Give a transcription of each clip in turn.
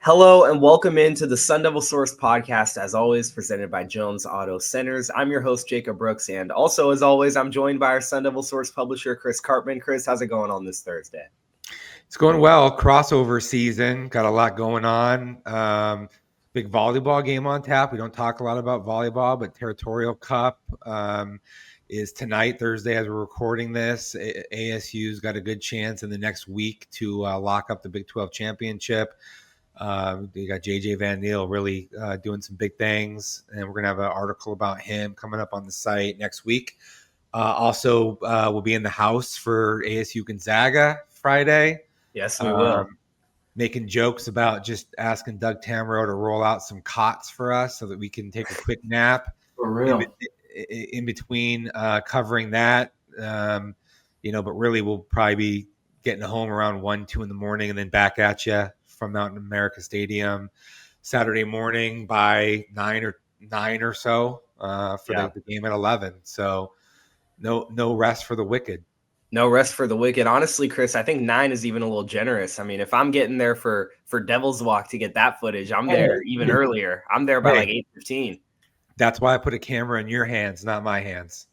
Hello and welcome into the Sun Devil Source podcast, as always, presented by Jones Auto Centers. I'm your host, Jacob Brooks, and also, as always, I'm joined by our Sun Devil Source publisher, Chris Cartman. Chris, how's it going on this Thursday? It's going well. Crossover season, got a lot going on. Big volleyball game on tap. We don't talk a lot about volleyball, but Territorial Cup is tonight, Thursday, as we're recording this. ASU's got a good chance in the next week to lock up the Big 12 championship. You got JJ Van Niel really doing some big things, and we're going to have an article about him coming up on the site next week. Also, we'll be in the house for ASU Gonzaga Friday. Yes, we will. Making jokes about just asking Doug Tamaro to roll out some cots for us so that we can take a quick nap. For real. In between covering that, but really we'll probably be getting home around 1, 2 in the morning and then back at you from Mountain America Stadium Saturday morning by 9 or so for the game at 11. So no rest for the wicked. No rest for the wicked. Honestly, Chris, I think 9 is even a little generous. I mean, if I'm getting there for Devil's Walk to get that footage, I'm there even earlier. I'm there by like 8:15. That's why I put a camera in your hands, not my hands.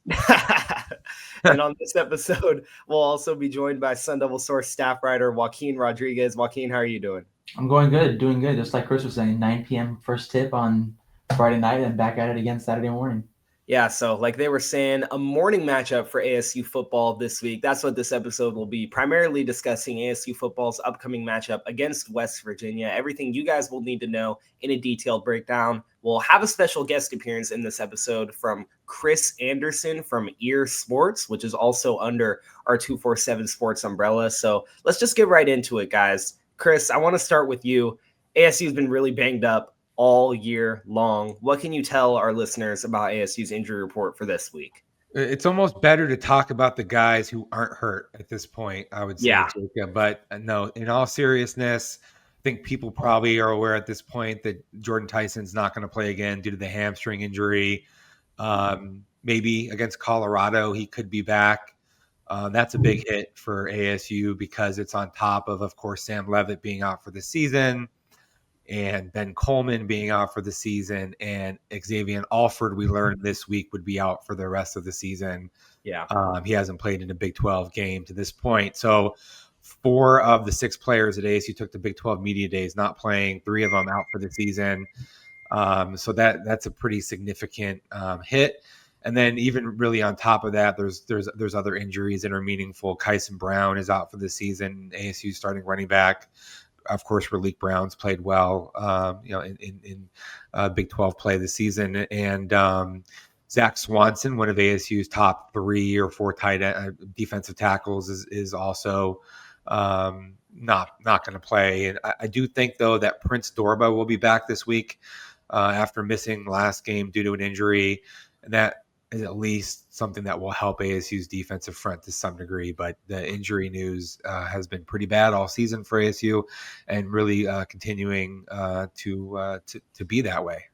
And on this episode, we'll also be joined by Sun Devil Source staff writer Joaquin Rodriguez. Joaquin, how are you doing? I'm doing good. Just like Chris was saying, 9 p.m. first tip on Friday night and back at it again Saturday morning. Yeah, so like they were saying, a morning matchup for ASU football this week. That's what this episode will be, primarily discussing ASU football's upcoming matchup against West Virginia. Everything you guys will need to know in a detailed breakdown. We'll have a special guest appearance in this episode from Chris Anderson from Ear Sports, which is also under our 247 Sports umbrella. So let's just get right into it, guys. Chris, I want to start with you. ASU has been really banged up all year long. What can you tell our listeners about ASU's injury report for this week? It's almost better to talk about the guys who aren't hurt at this point, I would say, Jacob. But no, in all seriousness, I think people probably are aware at this point that Jordan Tyson's not going to play again due to the hamstring injury. Maybe against Colorado, he could be back. That's a big hit for ASU because it's on top of course, Sam Leavitt being out for the season and Ben Coleman being out for the season, and Xavier Alford, we learned this week, would be out for the rest of the season. Yeah. He hasn't played in a Big 12 game to this point. So 4 of the 6 players at ASU took the Big 12 media days, not playing, 3 of them out for the season. So that's a pretty significant hit. And then even really on top of that, there's other injuries that are meaningful. Kyson Brown is out for the season, ASU starting running back. Of course, Raleek Brown's played well, in Big 12 play this season. And Zach Swanson, one of ASU's top 3 or 4 tight end defensive tackles, is also not going to play. And I do think, though, that Prince Dorba will be back this week after missing last game due to an injury. And that is at least something that will help ASU's defensive front to some degree. But the injury news has been pretty bad all season for ASU, and really continuing to be that way.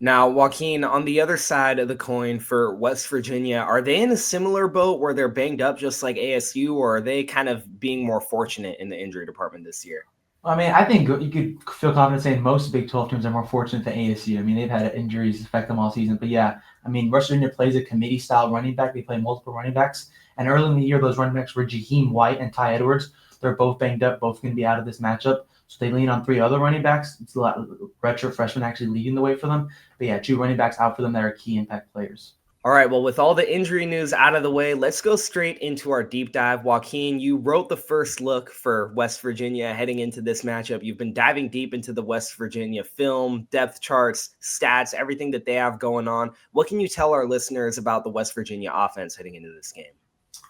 Now, Joaquin, on the other side of the coin for West Virginia, are they in a similar boat where they're banged up just like ASU, or are they kind of being more fortunate in the injury department this year? I mean, I think you could feel confident saying most Big 12 teams are more fortunate than ASU. I mean, they've had injuries affect them all season. But yeah, I mean, West Virginia plays a committee-style running back. They play multiple running backs. And early in the year, those running backs were Jaheim White and Ty Edwards. They're both banged up, both going to be out of this matchup. So they lean on 3 other running backs. It's a lot of redshirt freshmen actually leading the way for them. But yeah, 2 running backs out for them that are key impact players. All right, well, with all the injury news out of the way, let's go straight into our deep dive. Joaquin, you wrote the first look for West Virginia heading into this matchup. You've been diving deep into the West Virginia film, depth charts, stats, everything that they have going on. What can you tell our listeners about the West Virginia offense heading into this game?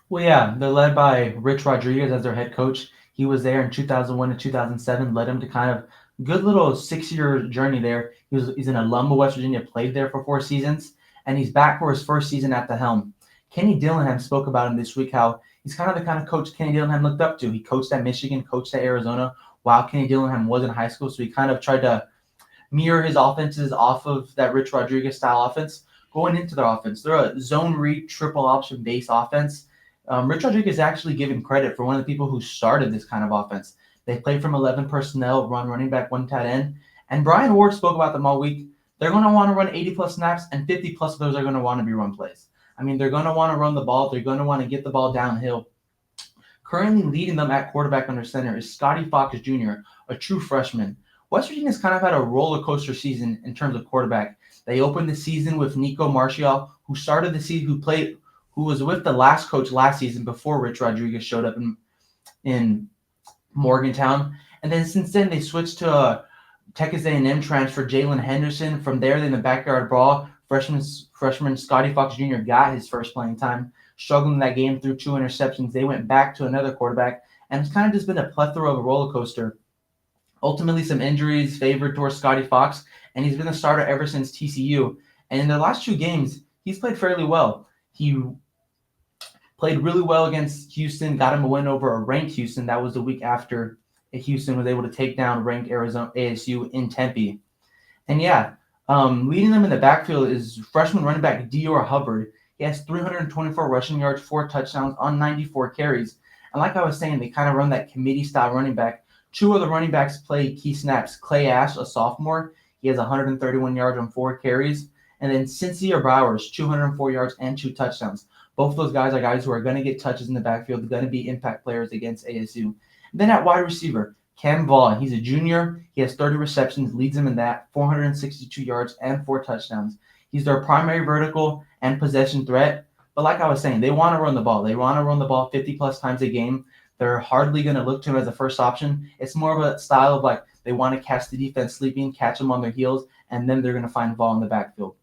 Well, yeah, they're led by Rich Rodriguez as their head coach. He was there in 2001 to 2007, led him to kind of good little 6-year journey there. He's an alum of West Virginia, played there for 4 seasons. And he's back for his first season at the helm. Kenny Dillingham spoke about him this week, how he's kind of the kind of coach Kenny Dillingham looked up to. He coached at Michigan, coached at Arizona while Kenny Dillingham was in high school. So he kind of tried to mirror his offenses off of that Rich Rodriguez style offense going into their offense. They're a zone read, triple option based offense. Rich Rodriguez is actually given credit for one of the people who started this kind of offense. They play from 11 personnel, run running back, one tight end. And Brian Ward spoke about them all week. They're going to want to run 80-plus snaps, and 50-plus of those are going to want to be run plays. I mean, they're going to want to run the ball. They're going to want to get the ball downhill. Currently leading them at quarterback under center is Scotty Fox Jr., a true freshman. West Virginia's kind of had a roller coaster season in terms of quarterback. They opened the season with Nico Martial, who started the season, who was with the last coach last season before Rich Rodriguez showed up in Morgantown. And then since then, they switched to Texas A&M transfer Jalen Henderson. From there, in the backyard brawl, freshman Scotty Fox Jr. got his first playing time, struggling in that game through 2 interceptions. They went back to another quarterback, and it's kind of just been a plethora of a roller coaster. Ultimately, some injuries favored towards Scotty Fox, and he's been a starter ever since TCU. And in the last 2 games, he's played fairly well. He played really well against Houston, got him a win over a ranked Houston. That was the week after Houston was able to take down ranked Arizona ASU in Tempe. And leading them in the backfield is freshman running back Dior Hubbard. He has 324 rushing yards, 4 touchdowns on 94 carries. And like I was saying, they kind of run that committee-style running back. 2 of the running backs play key snaps. Clay Ash, a sophomore, he has 131 yards on 4 carries. And then Sincere Bowers, 204 yards and 2 touchdowns. Both of those guys are guys who are going to get touches in the backfield, going to be impact players against ASU. And then at wide receiver, Cam Vaughn, he's a junior. He has 30 receptions, leads them in that, 462 yards and 4 touchdowns. He's their primary vertical and possession threat. But like I was saying, they want to run the ball. They want to run the ball 50-plus times a game. They're hardly going to look to him as a first option. It's more of a style of like they want to catch the defense sleeping, catch them on their heels, and then they're going to find the ball in the backfield.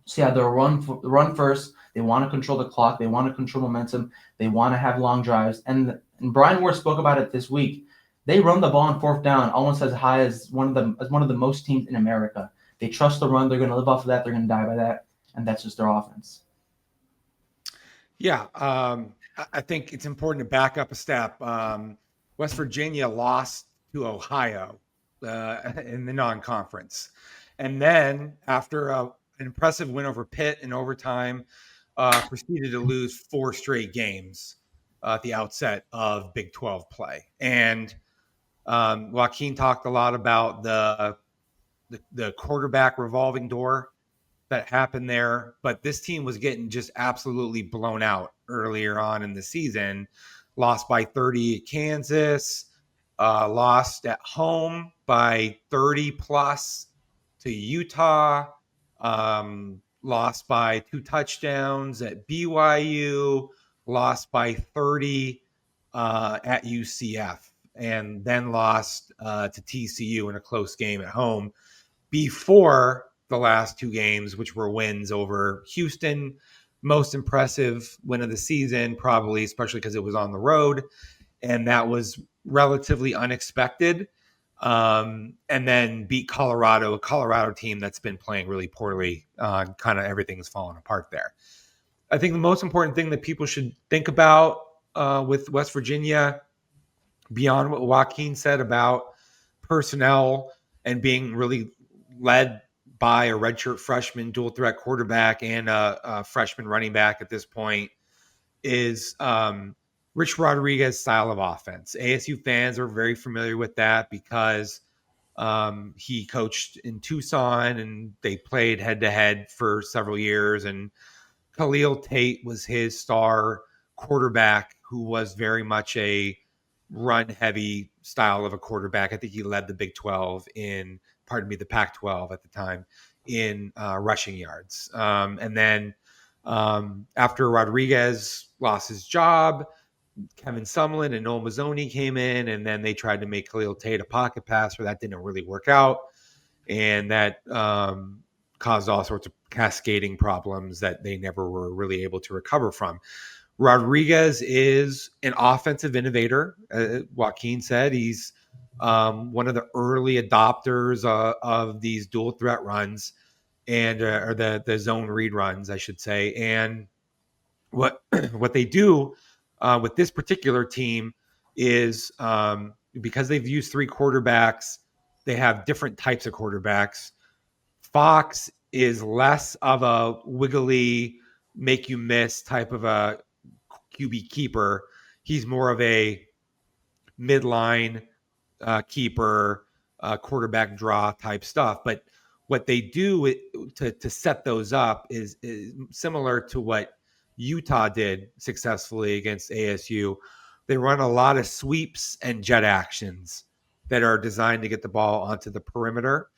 So they'll run first. They want to control the clock. They want to control momentum. They want to have long drives. And Brian Ward spoke about it this week. They run the ball on 4th down almost as high as one of the most teams in America. They trust the run. They're going to live off of that. They're going to die by that. And that's just their offense. Yeah, I think it's important to back up a step. West Virginia lost to Ohio in the non-conference. And then after an impressive win over Pitt in overtime, proceeded to lose 4 straight games at the outset of Big 12 play. And Joaquin talked a lot about the quarterback revolving door that happened there, but this team was getting just absolutely blown out earlier on in the season. Lost by 30 at Kansas, lost at home by 30 plus to Utah, lost by 2 touchdowns at BYU, lost by 30 at UCF, and then lost to TCU in a close game at home before the last 2 games, which were wins over Houston. Most impressive win of the season, probably, especially because it was on the road. And that was relatively unexpected. And then beat Colorado, a Colorado team that's been playing really poorly. Kind of everything's fallen apart there. I think the most important thing that people should think about with West Virginia, beyond what Joaquin said about personnel and being really led by a redshirt freshman dual threat quarterback and a freshman running back at this point, is Rich Rodriguez's style of offense. ASU fans are very familiar with that because he coached in Tucson and they played head-to-head for several years. And Khalil Tate was his star quarterback, who was very much a run-heavy style of a quarterback. I think he led the Big 12 the Pac-12 at the time in rushing yards. And then after Rodriguez lost his job, Kevin Sumlin and Noel Mazzoni came in, and then they tried to make Khalil Tate a pocket passer. That didn't really work out, and that caused all sorts of cascading problems that they never were really able to recover from. Rodriguez is an offensive innovator. Joaquin said he's one of the early adopters of these dual threat runs and or the zone read runs, I should say. And what they do with this particular team is because they've used 3 quarterbacks, they have different types of quarterbacks. Fox is less of a wiggly, make you miss type of a QB keeper. He's more of a midline keeper, quarterback draw type stuff. But what they do to set those up is similar to what Utah did successfully against ASU. They run a lot of sweeps and jet actions that are designed to get the ball onto the perimeter,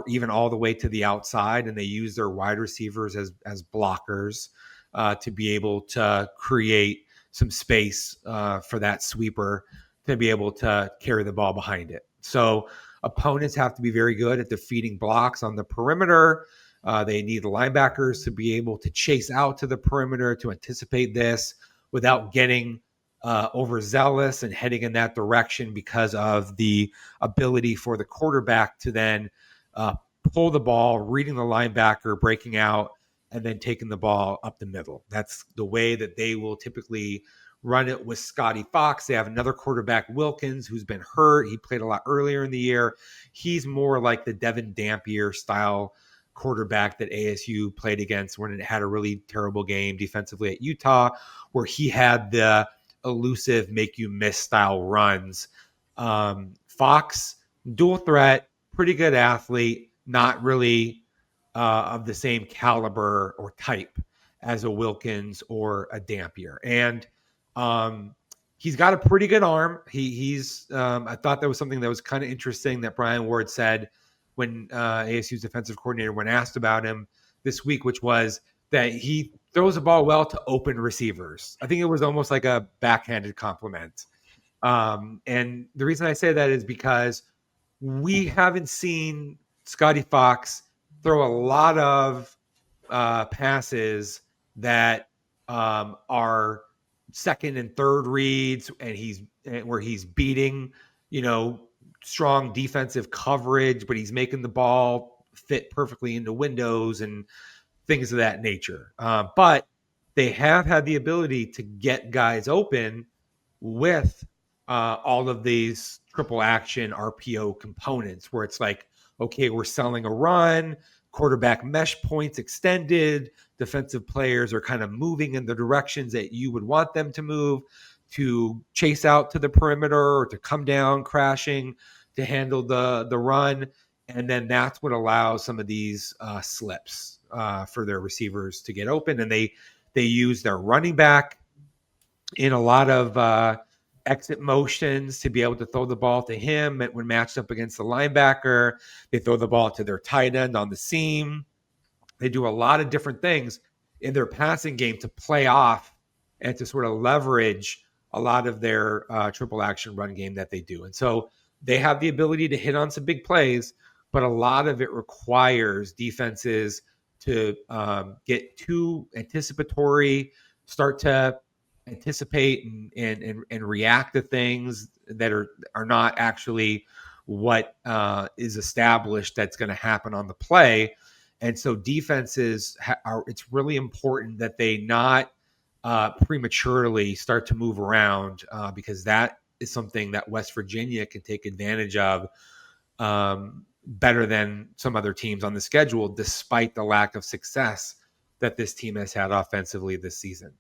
even all the way to the outside, and they use their wide receivers as blockers to be able to create some space for that sweeper to be able to carry the ball behind it. So opponents have to be very good at defeating blocks on the perimeter. They need the linebackers to be able to chase out to the perimeter to anticipate this without getting overzealous and heading in that direction, because of the ability for the quarterback to then pull the ball, reading the linebacker, breaking out, and then taking the ball up the middle. That's the way that they will typically run it with Scotty Fox. They have another quarterback, Wilkins, who's been hurt. He played a lot earlier in the year. He's more like the Devin Dampier style quarterback that ASU played against when it had a really terrible game defensively at Utah, where he had the elusive make you miss style runs. Fox, dual threat, pretty good athlete, not really of the same caliber or type as a Wilkins or a Dampier. And he's got a pretty good arm. He's I thought that was something that was kind of interesting that Brian Ward said when ASU's defensive coordinator, when asked about him this week, which was that he throws the ball well to open receivers. I think it was almost like a backhanded compliment. And the reason I say that is because we haven't seen Scotty Fox throw a lot of passes that are second and third reads, and where he's beating, strong defensive coverage, but he's making the ball fit perfectly into windows and things of that nature. But they have had the ability to get guys open with all of these triple action RPO components, where it's like, okay, we're selling a run, quarterback mesh points extended, defensive players are kind of moving in the directions that you would want them to move, to chase out to the perimeter or to come down crashing to handle the run. And then that's what allows some of these slips for their receivers to get open. And they use their running back in a lot of exit motions to be able to throw the ball to him when matched up against the linebacker. They throw the ball to their tight end on the seam. They do a lot of different things in their passing game to play off and to sort of leverage a lot of their triple action run game that they do. And so they have the ability to hit on some big plays, but a lot of it requires defenses to get too anticipatory, start to anticipate and react to things that are not actually what is established that's going to happen on the play. And so defenses it's really important that they not prematurely start to move around because that is something that West Virginia can take advantage of better than some other teams on the schedule, despite the lack of success that this team has had offensively this season.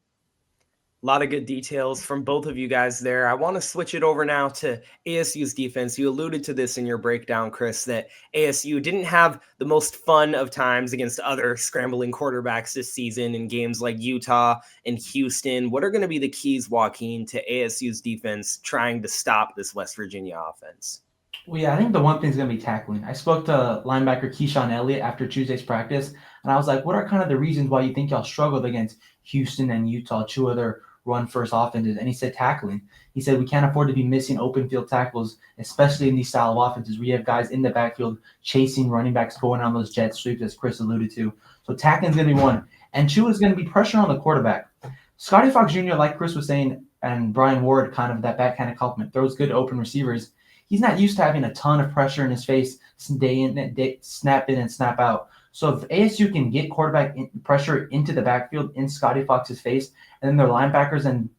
A lot of good details from both of you guys there. I want to switch it over now to ASU's defense. You alluded to this in your breakdown, Chris, that ASU didn't have the most fun of times against other scrambling quarterbacks this season in games like Utah and Houston. What are going to be the keys, Joaquin, to ASU's defense trying to stop this West Virginia offense? Well, yeah, I think the one thing is going to be tackling. I spoke to linebacker Keyshawn Elliott after Tuesday's practice, and I was like, what are kind of the reasons why you think y'all struggled against Houston and Utah, two other run-first offenses? And he said tackling. He said we can't afford to be missing open field tackles, especially in these style of offenses where you have guys in the backfield chasing running backs, going on those jet sweeps, as Chris alluded to. So tackling is going to be one. And two is going to be pressure on the quarterback. Scotty Fox Jr., like Chris was saying, and Brian Ward, kind of that backhanded compliment, throws good open receivers. He's not used to having a ton of pressure in his face day in, day, snap in and snap out. So if ASU can get quarterback pressure into the backfield in Scotty Fox's face, and then their linebackers and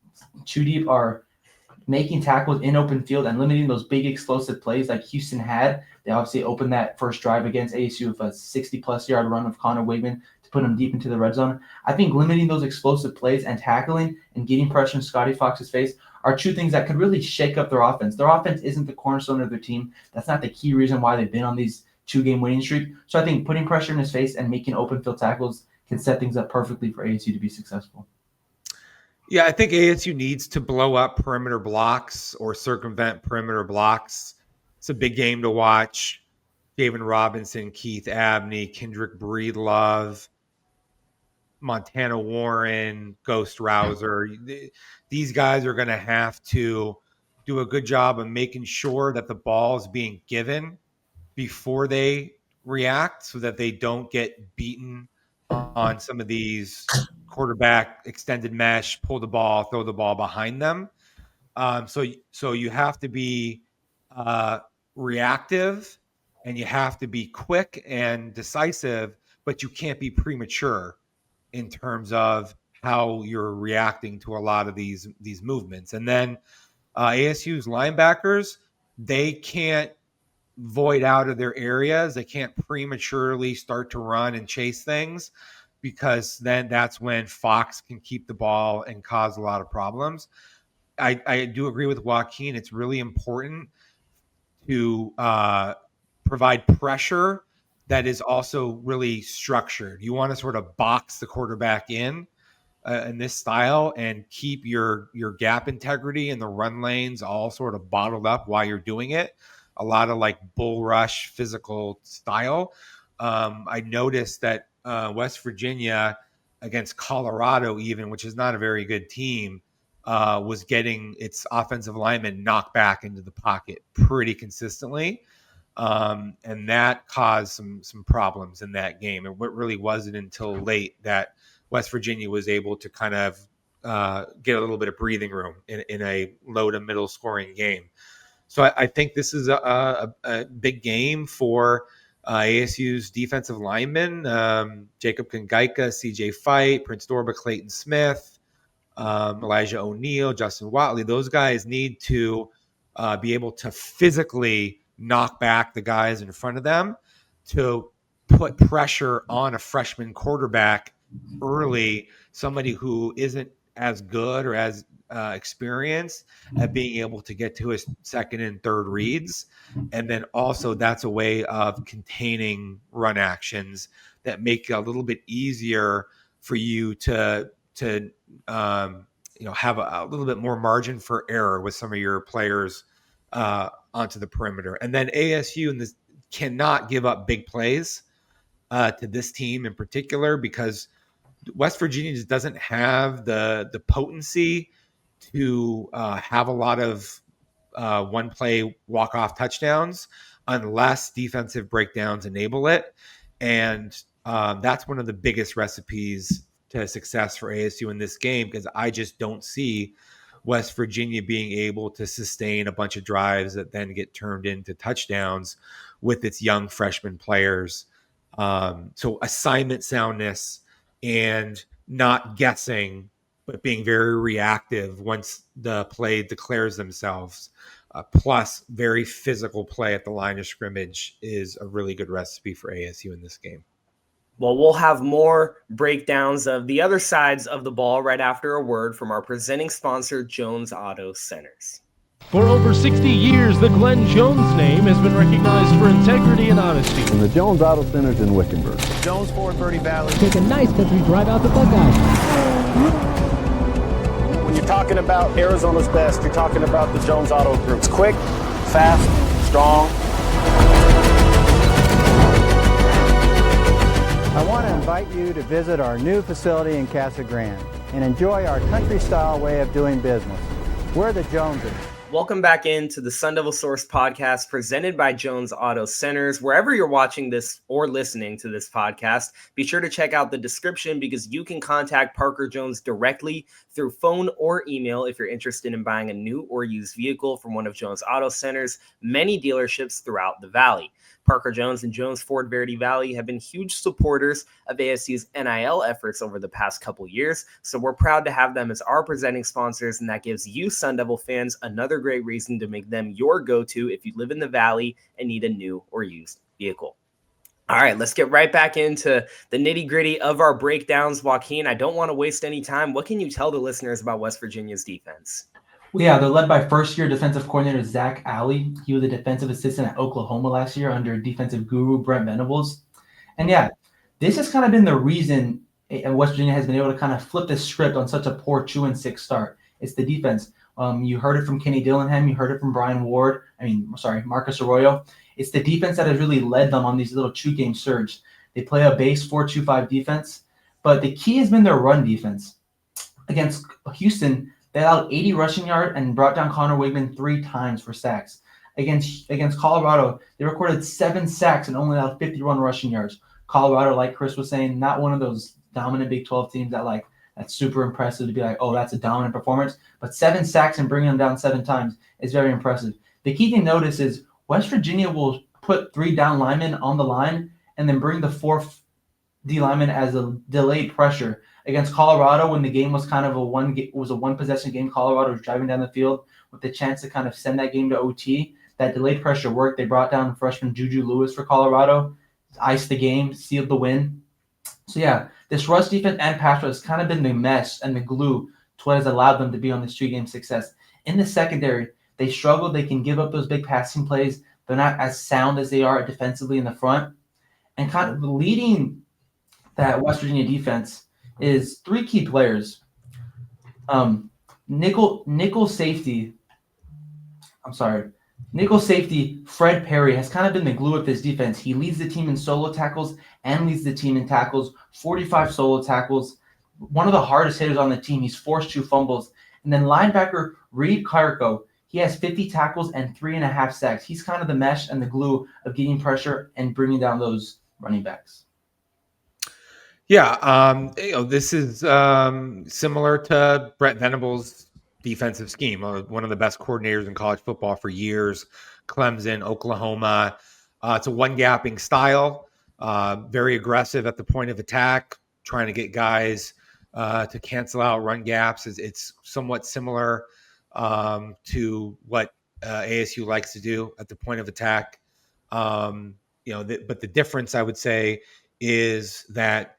two deep are making tackles in open field and limiting those big explosive plays like Houston had, they obviously opened that first drive against ASU with a 60-plus yard run of Connor Wigman to put them deep into the red zone. I think limiting those explosive plays and tackling and getting pressure in Scotty Fox's face are two things that could really shake up their offense. Their offense isn't the cornerstone of their team. That's not the key reason why they've been on these 2-game winning streak. So I think putting pressure in his face and making open field tackles can set things up perfectly for ASU to be successful. Yeah, I think ASU needs to blow up perimeter blocks or circumvent perimeter blocks. It's a big game to watch. David Robinson, Keith Abney, Kendrick Breedlove, Montana Warren, Ghost Rouser. These guys are going to have to do a good job of making sure that the ball is being given before they react so that they don't get beaten on some of these quarterback extended mesh, pull the ball, throw the ball behind them. So you have to be reactive and you have to be quick and decisive, but you can't be premature in terms of how you're reacting to a lot of these movements. And then ASU's linebackers, they can't void out of their areas. They can't prematurely start to run and chase things because then that's when Fox can keep the ball and cause a lot of problems. I do agree with Joaquin. It's really important to provide pressure that is also really structured. You want to sort of box the quarterback in this style and keep your gap integrity and the run lanes all sort of bottled up while you're doing it. A lot of like bull rush physical style. I noticed that West Virginia against Colorado, even, which is not a very good team, was getting its offensive linemen knocked back into the pocket pretty consistently. And that caused some problems in that game. And what really wasn't until late that West Virginia was able to kind of get a little bit of breathing room in a low to middle scoring game. So I think this is a big game for ASU's defensive linemen, Jacob Kangaika, CJ Fight, Prince Dorba, Clayton Smith, Elijah O'Neal, Justin Watley. Those guys need to be able to physically knock back the guys in front of them to put pressure on a freshman quarterback early, somebody who isn't as good or as experienced at being able to get to his second and third reads. And then also that's a way of containing run actions that make it a little bit easier for you to have a little bit more margin for error with some of your players onto the perimeter. And then ASU and this cannot give up big plays to this team in particular, because West Virginia just doesn't have the potency to have a lot of one play walk-off touchdowns unless defensive breakdowns enable it. And that's one of the biggest recipes to success for ASU in this game, because I just don't see West Virginia being able to sustain a bunch of drives that then get turned into touchdowns with its young freshman players. So assignment soundness and not guessing, but being very reactive once the play declares themselves, plus very physical play at the line of scrimmage is a really good recipe for ASU in this game. Well, we'll have more breakdowns of the other sides of the ball right after a word from our presenting sponsor, Jones Auto Centers. For over 60 years, the Glenn Jones name has been recognized for integrity and honesty. From the Jones Auto Centers in Wickenburg. Jones Ford Verde Valley. Take a nice country drive out to Buckeye. When you're talking about Arizona's best, you're talking about the Jones Auto Group. It's quick, fast, strong. I want to invite you to visit our new facility in Casa Grande and enjoy our country-style way of doing business. We're the Joneses. Welcome back into the Sun Devil Source podcast presented by Jones Auto Centers. Wherever you're watching this or listening to this podcast, be sure to check out the description, because you can contact Parker Jones directly through phone or email if you're interested in buying a new or used vehicle from one of Jones Auto Centers' many dealerships throughout the Valley. Parker Jones and Jones Ford Verde Valley have been huge supporters of ASU's NIL efforts over the past couple years, so we're proud to have them as our presenting sponsors, and that gives you Sun Devil fans another great reason to make them your go-to if you live in the Valley and need a new or used vehicle. All right, let's get right back into the nitty-gritty of our breakdowns. Joaquin, I don't want to waste any time. What can you tell the listeners about West Virginia's defense? Well, yeah, they're led by first-year defensive coordinator Zach Alley. He was a defensive assistant at Oklahoma last year under defensive guru Brent Venables. And yeah, this has kind of been the reason West Virginia has been able to kind of flip the script on such a poor 2-6 start. It's the defense. You heard it from Kenny Dillingham. You heard it from Brian Ward. Marcus Arroyo. It's the defense that has really led them on these little 2-game surge. They play a base 4-2-5 defense, but the key has been their run defense. Against Houston, they allowed 80 rushing yards and brought down Connor Wigman 3 times for sacks. Against Colorado, they recorded 7 sacks and only allowed 51 rushing yards. Colorado, like Chris was saying, not one of those dominant Big 12 teams that's super impressive to be like, oh, that's a dominant performance. But 7 sacks and bringing them down 7 times is very impressive. The key thing to notice is West Virginia will put 3 down linemen on the line and then bring the 4th D lineman as a delayed pressure. Against Colorado, when the game was kind of a one possession game, Colorado was driving down the field with the chance to kind of send that game to OT. That delayed pressure worked. They brought down freshman Juju Lewis for Colorado, iced the game, sealed the win. So yeah, this rush defense and pass rush has kind of been the mesh and the glue to what has allowed them to be on this 2-game success. In the secondary, they struggle. They can give up those big passing plays. They're not as sound as they are defensively in the front. And kind of leading that West Virginia defense is 3 key players. Nickel safety Fred Perry has kind of been the glue of this defense. He leads the team in solo tackles and leads the team in tackles, 45 solo tackles. One of the hardest hitters on the team. He's forced 2 fumbles. And then linebacker Reed Carrico, he has 50 tackles and 3.5 sacks. He's kind of the mesh and the glue of getting pressure and bringing down those running backs. Yeah, this is similar to Brent Venables' defensive scheme. One of the best coordinators in college football for years. Clemson, Oklahoma. It's a one-gapping style, very aggressive at the point of attack, trying to get guys to cancel out run gaps. It's somewhat similar to what ASU likes to do at the point of attack. But the difference, I would say, is that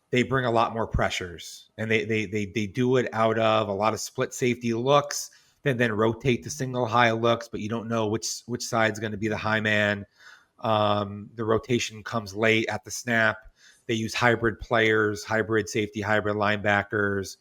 they bring a lot more pressures, and they do it out of a lot of split safety looks, then rotate to single high looks, but you don't know which side's going to be the high man. The rotation comes late at the snap. They use hybrid players, hybrid safety, hybrid linebackers.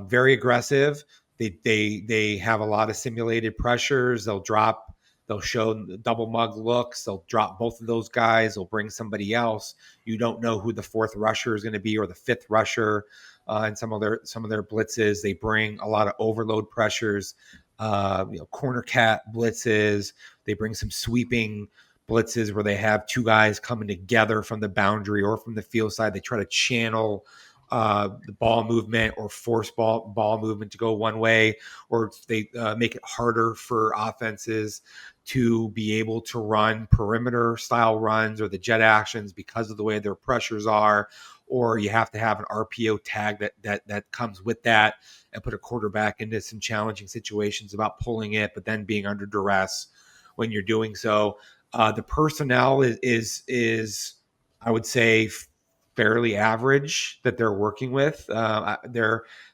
Very aggressive. They have a lot of simulated pressures. They'll show double mug looks. They'll drop both of those guys. They'll bring somebody else. You don't know who the 4th rusher is going to be or the 5th rusher. And some of their blitzes, they bring a lot of overload pressures, corner cat blitzes. They bring some sweeping blitzes where they have 2 guys coming together from the boundary or from the field side. They try to channel the ball movement or force ball movement to go one way, or they make it harder for offenses to be able to run perimeter style runs or the jet actions because of the way their pressures are, or you have to have an RPO tag that comes with that and put a quarterback into some challenging situations about pulling it, but then being under duress when you're doing so. The personnel is I would say fairly average that they're working with.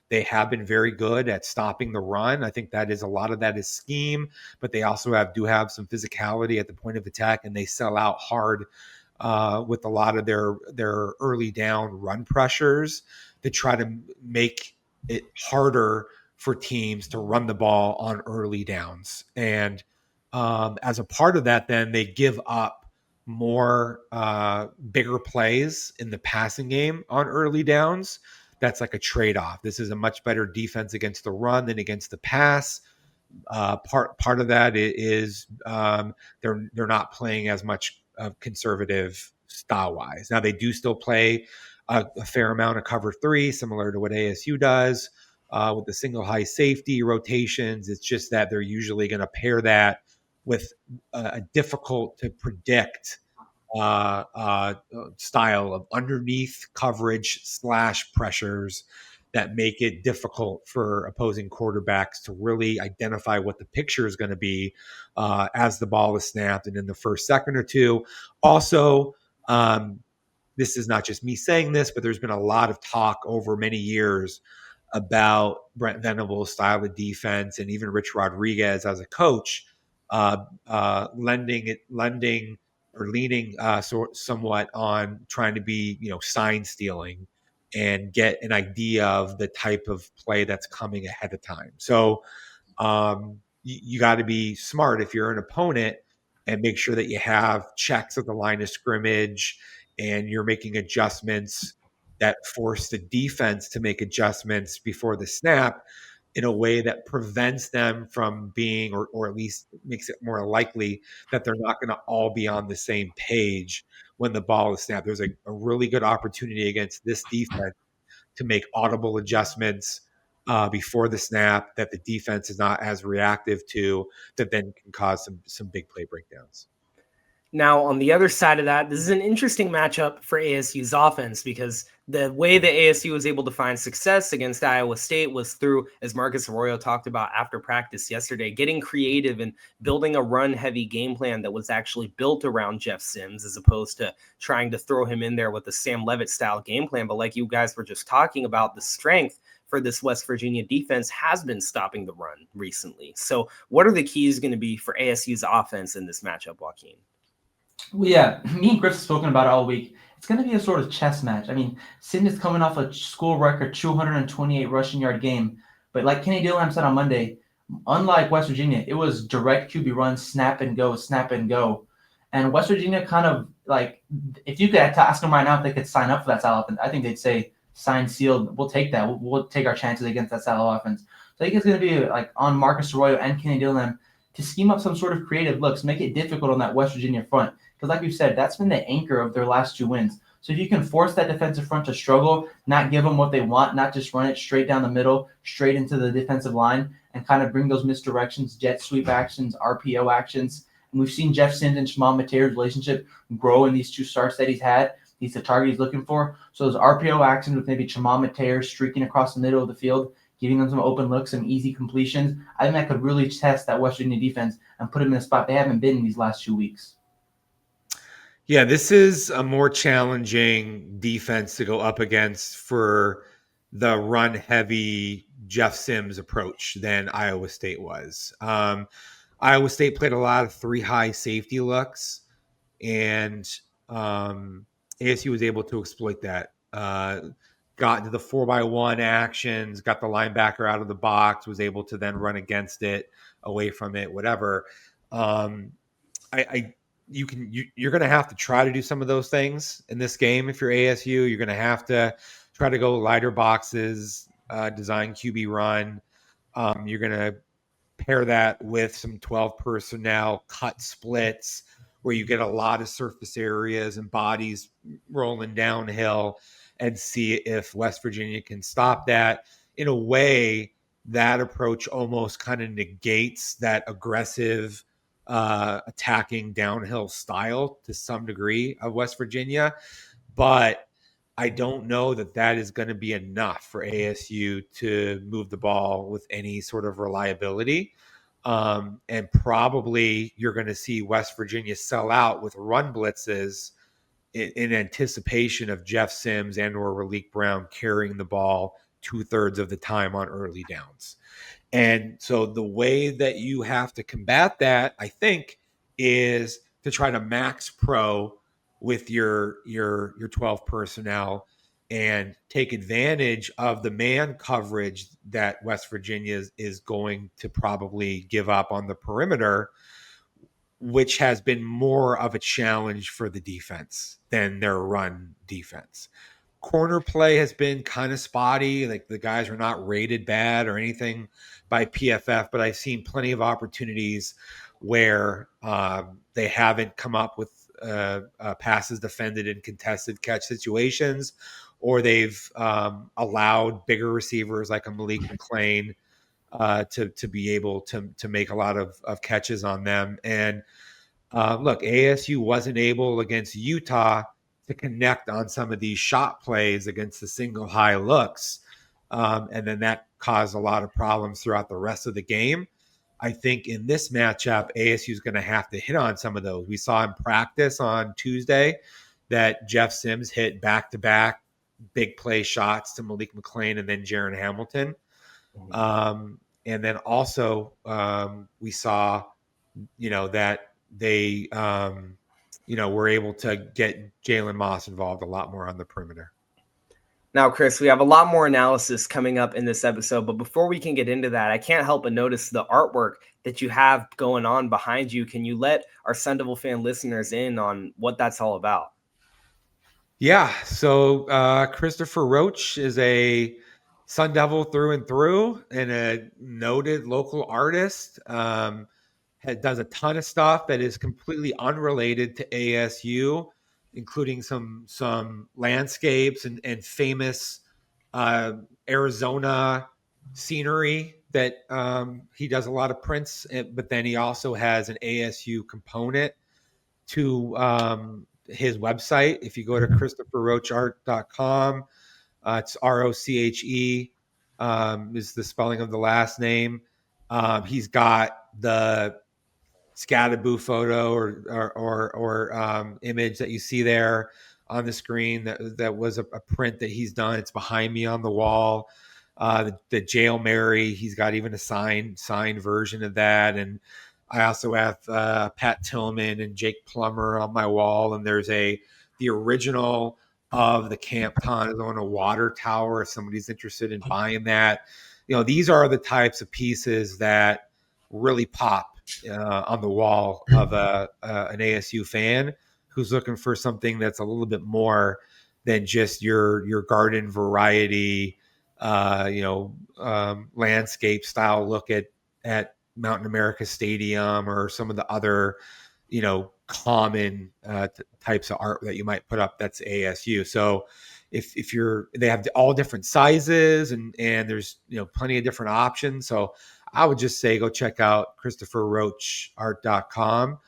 They have been very good at stopping the run. I think that is a lot of that is scheme, but they also do have some physicality at the point of attack, and they sell out hard with a lot of their early down run pressures to try to make it harder for teams to run the ball on early downs. And as a part of that, then they give up more bigger plays in the passing game on early downs. That's like a trade-off. This is a much better defense against the run than against the pass. Part of that is they're not playing as much conservative style-wise. Now they do still play a fair amount of cover 3, similar to what ASU does with the single high safety rotations. It's just that they're usually going to pair that with a difficult to predict style of underneath coverage / pressures that make it difficult for opposing quarterbacks to really identify what the picture is going to be as the ball is snapped and in the first second or two. Also, this is not just me saying this, but there's been a lot of talk over many years about Brent Venables' style of defense and even Rich Rodriguez as a coach, lending or leaning somewhat on trying to be, sign stealing and get an idea of the type of play that's coming ahead of time. So you got to be smart if you're an opponent and make sure that you have checks at the line of scrimmage and you're making adjustments that force the defense to make adjustments before the snap in a way that prevents them from being, or at least makes it more likely that they're not going to all be on the same page when the ball is snapped. There's a really good opportunity against this defense to make audible adjustments before the snap that the defense is not as reactive to, that then can cause some big play breakdowns. Now, on the other side of that, this is an interesting matchup for ASU's offense because the way that ASU was able to find success against Iowa State was through, as Marcus Arroyo talked about after practice yesterday, getting creative and building a run-heavy game plan that was actually built around Jeff Sims as opposed to trying to throw him in there with a Sam Leavitt-style game plan. But like you guys were just talking about, the strength for this West Virginia defense has been stopping the run recently. So what are the keys going to be for ASU's offense in this matchup, Joaquin? Well, yeah, me and Griff have spoken about it all week. It's going to be a sort of chess match. I mean, Sim is coming off a school record 228 rushing yard game. But like Kenny Dillingham said on Monday, unlike West Virginia, it was direct QB run, snap and go, snap and go. And West Virginia kind of like, if you could ask them right now if they could sign up for that style offense, I think they'd say, sign, sealed, we'll take that. We'll take our chances against that style of offense. So I think it's going to be like on Marcus Arroyo and Kenny Dillingham to scheme up some sort of creative looks, make it difficult on that West Virginia front. Because like we've said, that's been the anchor of their last 2 wins. So if you can force that defensive front to struggle, not give them what they want, not just run it straight down the middle, straight into the defensive line, and kind of bring those misdirections, jet sweep actions, RPO actions. And we've seen Jeff Sims and Shimon Mateer's relationship grow in these 2 starts that he's had. He's the target he's looking for. So those RPO actions with maybe Shimon Mateer streaking across the middle of the field, giving them some open looks, some easy completions, I think that could really test that West Virginia defense and put them in a spot they haven't been in these last 2 weeks. Yeah, this is a more challenging defense to go up against for the run-heavy Jeff Sims approach than Iowa State was. Iowa State played a lot of 3-high safety looks, and ASU was able to exploit that. Got into the 4x1 actions, got the linebacker out of the box, was able to then run against it, away from it, whatever. You're going to have to try to do some of those things in this game. If you're ASU, you're going to have to try to go lighter boxes, design QB run. You're going to pair that with some 12 personnel cut splits where you get a lot of surface areas and bodies rolling downhill and see if West Virginia can stop that. In a way, that approach almost kind of negates that aggressive attacking downhill style to some degree of West Virginia. But I don't know that is going to be enough for ASU to move the ball with any sort of reliability. And probably you're going to see West Virginia sell out with run blitzes in anticipation of Jeff Sims and or Raleek Brown carrying the ball 2/3 of the time on early downs. And so the way that you have to combat that, I think, is to try to max pro with your 12 personnel and take advantage of the man coverage that West Virginia is going to probably give up on the perimeter, which has been more of a challenge for the defense than their run defense. Corner play has been kind of spotty. Like the guys are not rated bad or anything by PFF, but I've seen plenty of opportunities where they haven't come up with passes defended in contested catch situations, or they've allowed bigger receivers like a Malik McClain to be able to make a lot of catches on them. And look, ASU wasn't able against Utah to connect on some of these shot plays against the single high looks. And then that caused a lot of problems throughout the rest of the game. I think in this matchup, ASU is going to have to hit on some of those. We saw in practice on Tuesday that Jeff Sims hit back-to-back big play shots to Malik McClain and then Jaron Hamilton. And then also we saw, that they, were able to get Jalen Moss involved a lot more on the perimeter. Now, Chris, we have a lot more analysis coming up in this episode, but before we can get into that, I can't help but notice the artwork that you have going on behind you. Can you let our Sun Devil fan listeners in on what that's all about? Yeah, so Christopher Roach is a Sun Devil through and through and a noted local artist. Does a ton of stuff that is completely unrelated to ASU, including some landscapes and famous Arizona scenery that he does a lot of prints, but then he also has an ASU component to his website. If you go to ChristopherRoachArt.com, it's ROCHE is the spelling of the last name. He's got the Scatterboo photo or image that you see there on the screen that was a print that he's done. It's behind me on the wall. The Jail Mary, he's got even a signed version of that. And I also have Pat Tillman and Jake Plummer on my wall. And there's the original of the Camp Tonzona water tower. If somebody's interested in buying that, these are the types of pieces that really pop on the wall of an ASU fan who's looking for something that's a little bit more than just your garden variety, landscape style look at Mountain America Stadium or some of the other, common types of art that you might put up that's ASU. So if they have all different sizes and there's, plenty of different options. So I would just say go check out ChristopherRoachArt.com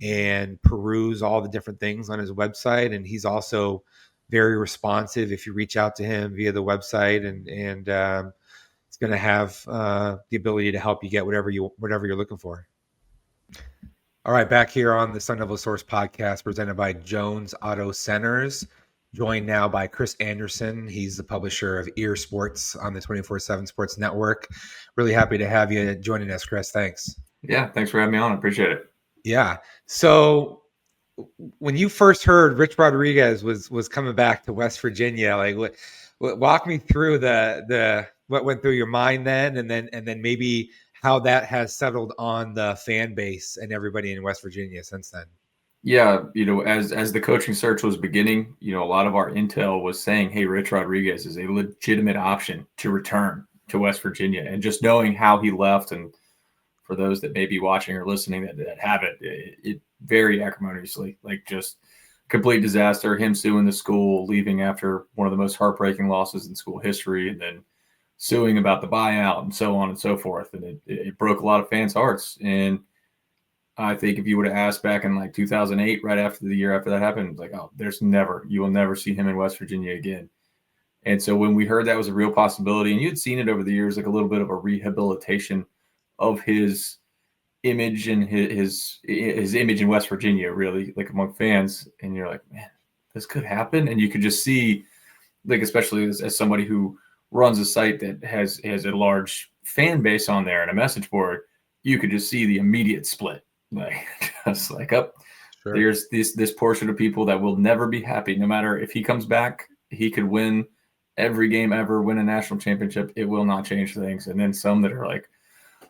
and peruse all the different things on his website. And he's also very responsive if you reach out to him via the website, and it's going to have the ability to help you get whatever you're looking for. All right, back here on the Sun Devil Source podcast presented by Jones Auto Centers. Joined now by Chris Anderson. He's the publisher of Ear Sports on the 24/7 Sports Network. Really happy to have you joining us, Chris. Thanks. Yeah, thanks for having me on. I appreciate it. Yeah. So when you first heard Rich Rodriguez was coming back to West Virginia, like walk me through the what went through your mind then, and then maybe how that has settled on the fan base and everybody in West Virginia since then. Yeah, as the coaching search was beginning, a lot of our intel was saying, hey, Rich Rodriguez is a legitimate option to return to West Virginia. And just knowing how he left, and for those that may be watching or listening that have it very acrimoniously, like just complete disaster, him suing the school, leaving after one of the most heartbreaking losses in school history, and then suing about the buyout and so on and so forth. And it broke a lot of fans' hearts. And I think if you would have asked back in like 2008, right after the year after that happened, like, oh, you will never see him in West Virginia again. And so when we heard that was a real possibility, and you'd seen it over the years, like a little bit of a rehabilitation of his image and his image in West Virginia, really, like among fans. And you're like, man, this could happen. And you could just see, like, especially as somebody who runs a site that has a large fan base on there and a message board, you could just see the immediate split. Like, just like, Sure. There's this portion of people that will never be happy. No matter if he comes back, he could win every game ever, win a national championship. It will not change things. And then some that are like,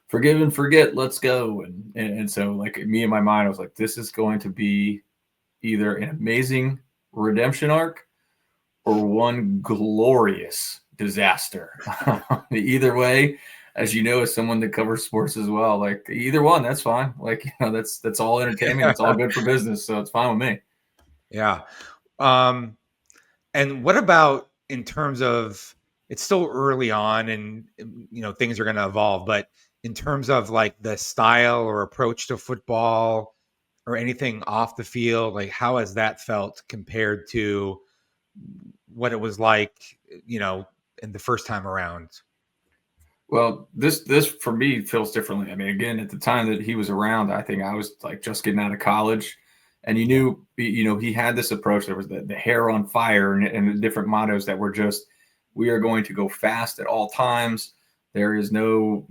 forgive and forget, let's go. And so, like, me in my mind, I was like, this is going to be either an amazing redemption arc or one glorious disaster. Either way, as you know, as someone that covers sports as well, like either one, that's fine. Like, that's all entertainment. It's all good for business. So it's fine with me. Yeah. And what about in terms of, it's still early on and, things are going to evolve, but in terms of like the style or approach to football or anything off the field, like how has that felt compared to what it was like, in the first time around? Well, this for me feels differently. I mean, again, at the time that he was around, I think I was like just getting out of college, And you knew, he had this approach. There was the hair on fire and the different mottos that were just, we are going to go fast at all times. There is no,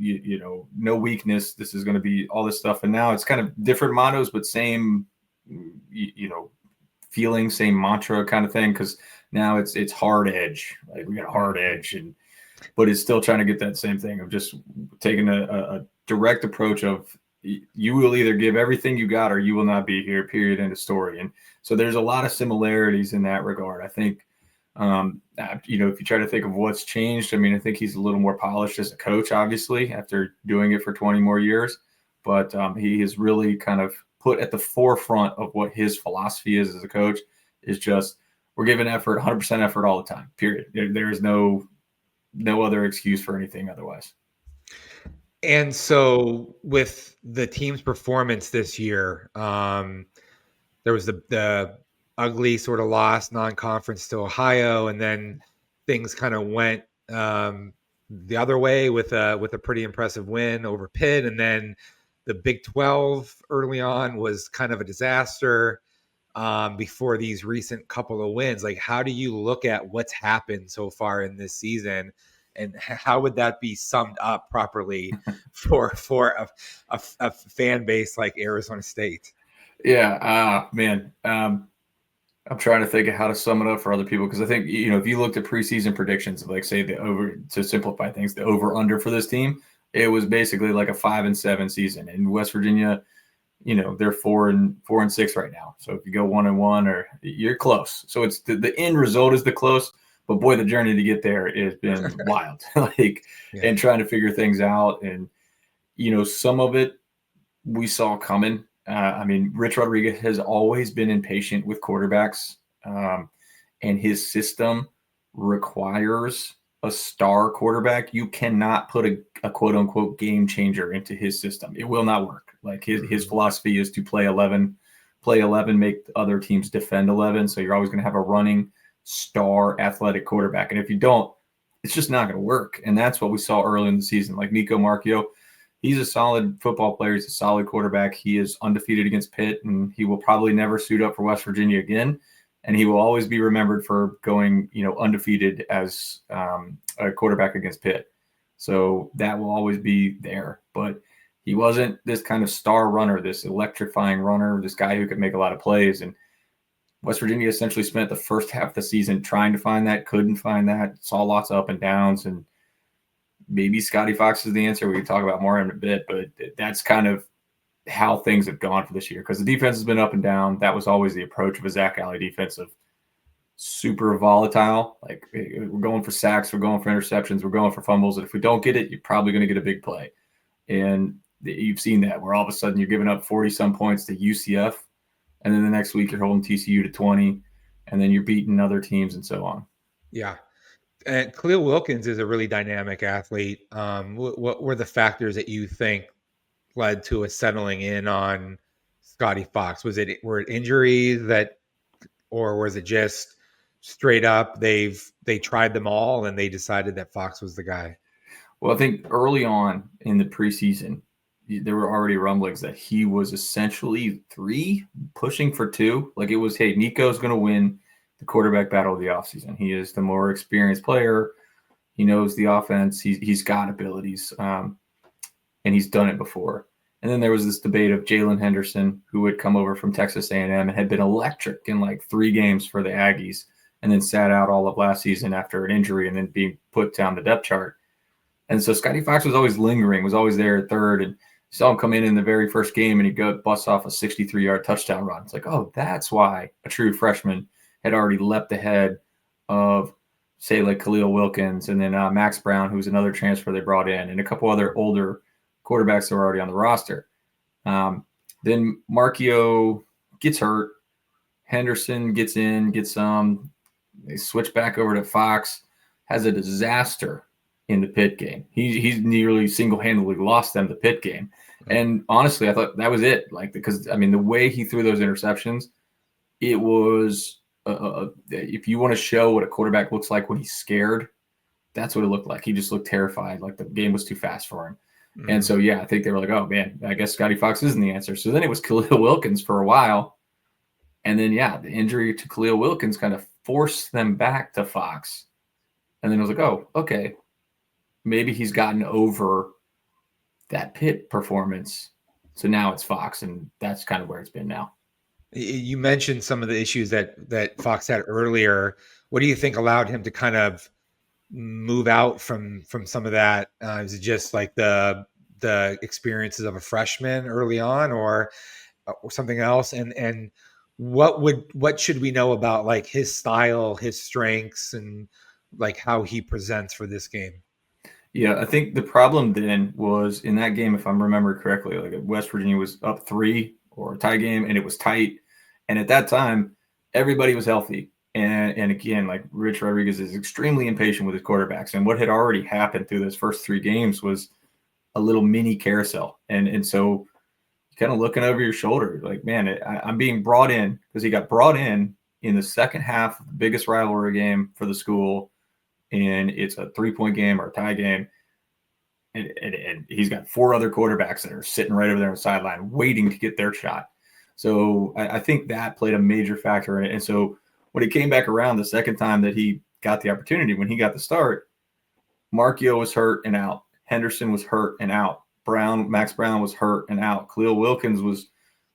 no weakness. This is going to be all this stuff. And now it's kind of different mottos, but same, feeling, same mantra kind of thing. Because now it's hard edge. Like we got a hard edge, but it's still trying to get that same thing of just taking a direct approach of, you will either give everything you got or you will not be here, period, end of story. And so there's a lot of similarities in that regard. I think, if you try to think of what's changed, I think he's a little more polished as a coach, obviously, after doing it for 20 more years. But he has really kind of put at the forefront of what his philosophy is as a coach is just, we're giving effort, 100% effort all the time, period. There is no other excuse for anything otherwise. And so with the team's performance this year, there was the ugly sort of loss non-conference to Ohio, and then things kind of went the other way with a pretty impressive win over Pitt, and then the Big 12 early on was kind of a disaster before these recent couple of wins. Like, how do you look at what's happened so far in this season? And how would that be summed up properly for a fan base like Arizona State? Yeah, man. I'm trying to think of how to sum it up for other people, because I think, if you looked at preseason predictions of, like, say, to simplify things, the over-under for this team, it was basically like a 5-7 season. In West Virginia, they're 4-6 right now. So if you go 1-1, or you're close. So it's the end result is the close. But boy, the journey to get there has been wild, and trying to figure things out. And, some of it we saw coming. Rich Rodriguez has always been impatient with quarterbacks, and his system requires a star quarterback. You cannot put a quote unquote game changer into his system. It will not work. Like his philosophy is to play 11, make other teams defend 11. So you're always going to have a running star athletic quarterback. And if you don't, it's just not going to work. And that's what we saw early in the season. Like Nico Marchio, he's a solid football player. He's a solid quarterback. He is undefeated against Pitt, and he will probably never suit up for West Virginia again. And he will always be remembered for going, undefeated as a quarterback against Pitt. So that will always be there. But he wasn't this kind of star runner, this electrifying runner, this guy who could make a lot of plays. And West Virginia essentially spent the first half of the season trying to find that, couldn't find that, saw lots of up and downs. And maybe Scotty Fox is the answer. We can talk about more in a bit, but that's kind of how things have gone for this year, because the defense has been up and down. That was always the approach of a Zach Alley defense, of super volatile. Like, we're going for sacks, we're going for interceptions, we're going for fumbles. And if we don't get it, you're probably going to get a big play. And you've seen that, where all of a sudden you're giving up 40-some points to UCF. And then the next week you're holding TCU to 20, and then you're beating other teams and so on. Yeah. And Khalil Wilkins is a really dynamic athlete. What were the factors that you think led to a settling in on Scotty Fox? Were it injuries or was it just straight up they tried them all and they decided that Fox was the guy? Well, I think early on in the preseason, there were already rumblings that he was essentially 3 pushing for 2. Like, it was, hey, Nico's going to win the quarterback battle of the offseason. He is the more experienced player. He knows the offense. He's got abilities, and he's done it before. And then there was this debate of Jalen Henderson, who had come over from Texas A&M and had been electric in like 3 games for the Aggies, and then sat out all of last season after an injury and then being put down the depth chart. And so Scotty Fox was always lingering, was always there at third, and saw him come in the very first game, and he busts off a 63-yard touchdown run. It's like, oh, that's why a true freshman had already leapt ahead of, say, like Khalil Wilkins, and then Max Brown, who's another transfer they brought in, and a couple other older quarterbacks that were already on the roster. Then Marchio gets hurt. Henderson gets in, gets some. They switch back over to Fox, has a disaster in the Pitt game. He's nearly single-handedly lost them the Pitt game. And honestly, I thought that was it. Like, because the way he threw those interceptions, it was if you want to show what a quarterback looks like when he's scared, that's what it looked like. He just looked terrified, like the game was too fast for him. Mm-hmm. And so, yeah, I think they were like, oh man, I guess Scotty Fox isn't the answer. So then it was Khalil Wilkins for a while. And then, the injury to Khalil Wilkins kind of forced them back to Fox. And then it was like, oh, okay, maybe he's gotten over that Pitt performance. So now it's Fox, and that's kind of where it's been now. You mentioned some of the issues that Fox had earlier. What do you think allowed him to kind of move out from some of that? Is it just like the experiences of a freshman early on, or something else? And what should we know about like his style, his strengths, and like how he presents for this game? Yeah, I think the problem then was in that game, if I remember correctly, like West Virginia was up 3 or a tie game, and it was tight. And at that time, everybody was healthy. And again, like Rich Rodriguez is extremely impatient with his quarterbacks. And what had already happened through those first 3 games was a little mini carousel. And so kind of looking over your shoulder, like, man, I'm being brought in because he got brought in the second half of the biggest rivalry game for the school. And it's a 3-point game or a tie game. And he's got 4 other quarterbacks that are sitting right over there on the sideline waiting to get their shot. So I think that played a major factor in it. And so when it came back around the second time that he got the opportunity, when he got the start, Markio was hurt and out. Henderson was hurt and out. Max Brown was hurt and out. Khalil Wilkins was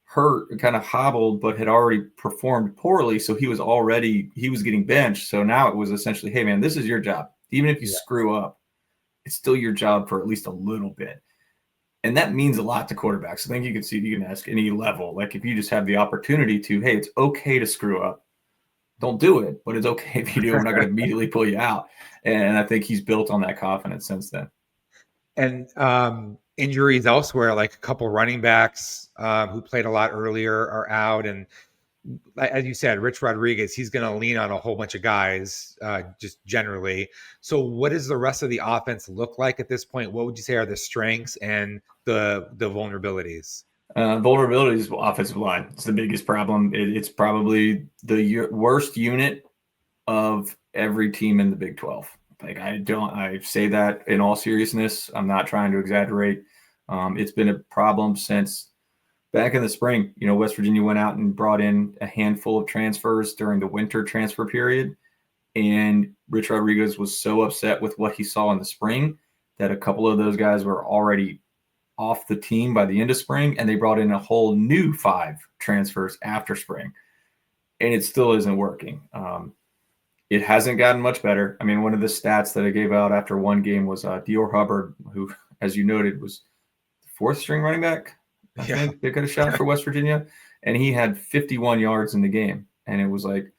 hurt and kind of hobbled, but had already performed poorly. So he was getting benched. So now it was essentially, hey, man, this is your job. Even if you screw up, it's still your job for at least a little bit. And that means a lot to quarterbacks. I think you can ask any level. Like if you just have the opportunity to, hey, it's okay to screw up. Don't do it, but it's okay if you do. We're not going to immediately pull you out. And I think he's built on that confidence since then. And injuries elsewhere, like a couple running backs who played a lot earlier are out. And as you said, Rich Rodriguez, he's going to lean on a whole bunch of guys just generally. So what does the rest of the offense look like at this point? What would you say are the strengths and the vulnerabilities? Vulnerabilities, offensive line. It's the biggest problem. It's probably the worst unit of every team in the Big 12. Like I say that in all seriousness. I'm not trying to exaggerate. It's been a problem since back in the spring. West Virginia went out and brought in a handful of transfers during the winter transfer period. And Rich Rodriguez was so upset with what he saw in the spring that a couple of those guys were already off the team by the end of spring. And they brought in a whole new 5 transfers after spring. And it still isn't working. It hasn't gotten much better. I mean, one of the stats that I gave out after one game was Dior Hubbard, who, as you noted, was the 4th string running back. I think they could have shot for West Virginia. And he had 51 yards in the game. And it was like,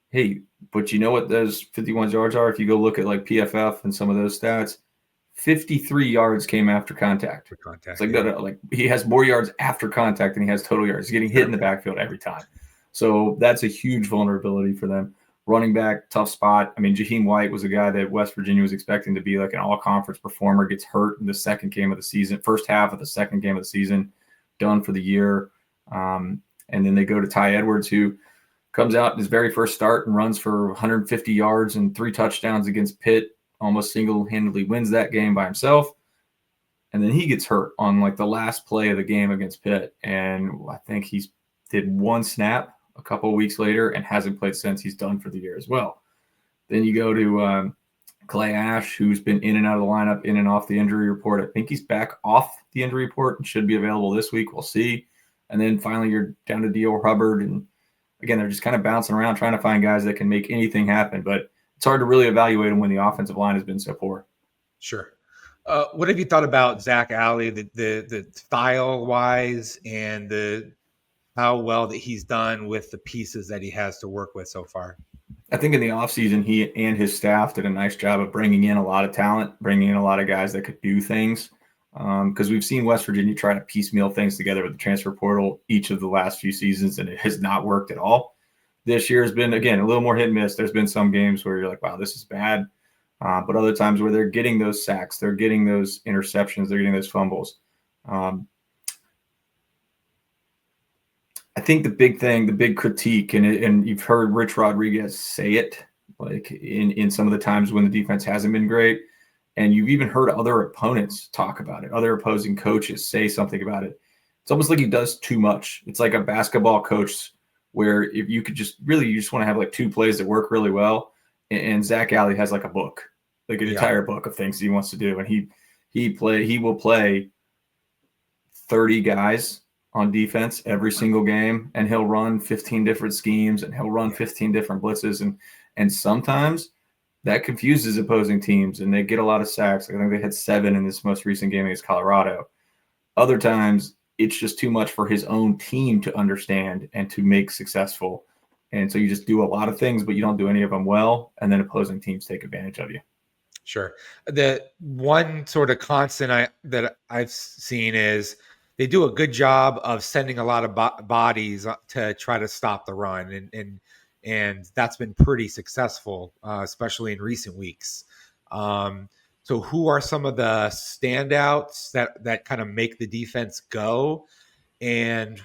hey, but you know what those 51 yards are? If you go look at like PFF and some of those stats, 53 yards came after contact. It's like, like he has more yards after contact than he has total yards. He's getting hit in the backfield every time. So that's a huge vulnerability for them. Running back, tough spot. I mean, Jaheim White was a guy that West Virginia was expecting to be like an all-conference performer, gets hurt in the second game of the season, first half of the second game of the season, done for the year. And then they go to Ty Edwards, who comes out in his very first start and runs for 150 yards and 3 touchdowns against Pitt, almost single-handedly wins that game by himself. And then he gets hurt on like the last play of the game against Pitt. And I think he did 1 snap a couple of weeks later and hasn't played since. He's done for the year as well. Then you go to Clay Ash, who's been in and out of the lineup, in and off the injury report. I think he's back off the injury report and should be available this week. We'll see. And then finally you're down to Dior Hubbard. And again, they're just kind of bouncing around trying to find guys that can make anything happen. But it's hard to really evaluate them when the offensive line has been so poor. Sure. What have you thought about Zach Alley, the style-wise and how well that he's done with the pieces that he has to work with so far? I think in the offseason, he and his staff did a nice job of bringing in a lot of talent, bringing in a lot of guys that could do things. Because we've seen West Virginia try to piecemeal things together with the transfer portal each of the last few seasons, and it has not worked at all. This year has been, again, a little more hit and miss. There's been some games where you're like, wow, this is bad. But other times where they're getting those sacks, they're getting those interceptions, they're getting those fumbles. I think the big critique, and you've heard Rich Rodriguez say it, like in some of the times when the defense hasn't been great, and you've even heard other opponents talk about it, other opposing coaches say something about it. It's almost like he does too much. It's like a basketball coach where if you could just really, you just want to have like two plays that work really well. And Zach Alley has like a book, like an entire book of things he wants to do. And he will play 30 guys on defense every single game, and he'll run 15 different schemes, and he'll run 15 different blitzes. And sometimes that confuses opposing teams, and they get a lot of sacks. I think they had 7 in this most recent game against Colorado. Other times it's just too much for his own team to understand and to make successful. And so you just do a lot of things, but you don't do any of them well, and then opposing teams take advantage of you. Sure. The one sort of constant that I've seen is they do a good job of sending a lot of bodies to try to stop the run, and that's been pretty successful, especially in recent weeks. So who are some of the standouts that kind of make the defense go? And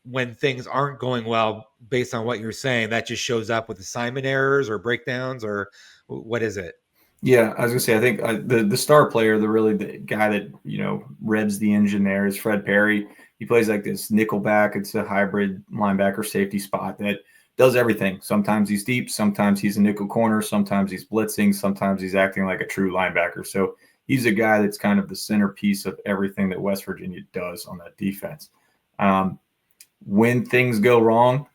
when things aren't going well, based on what you're saying, that just shows up with assignment errors or breakdowns, or what is it? Yeah, I was gonna say, I think the star player, the guy that revs the engine there is Fred Perry. He plays like this nickelback. It's a hybrid linebacker safety spot that does everything. Sometimes he's deep, sometimes he's a nickel corner, sometimes he's blitzing, sometimes he's acting like a true linebacker. So he's a guy that's kind of the centerpiece of everything that West Virginia does on that defense. When things go wrong,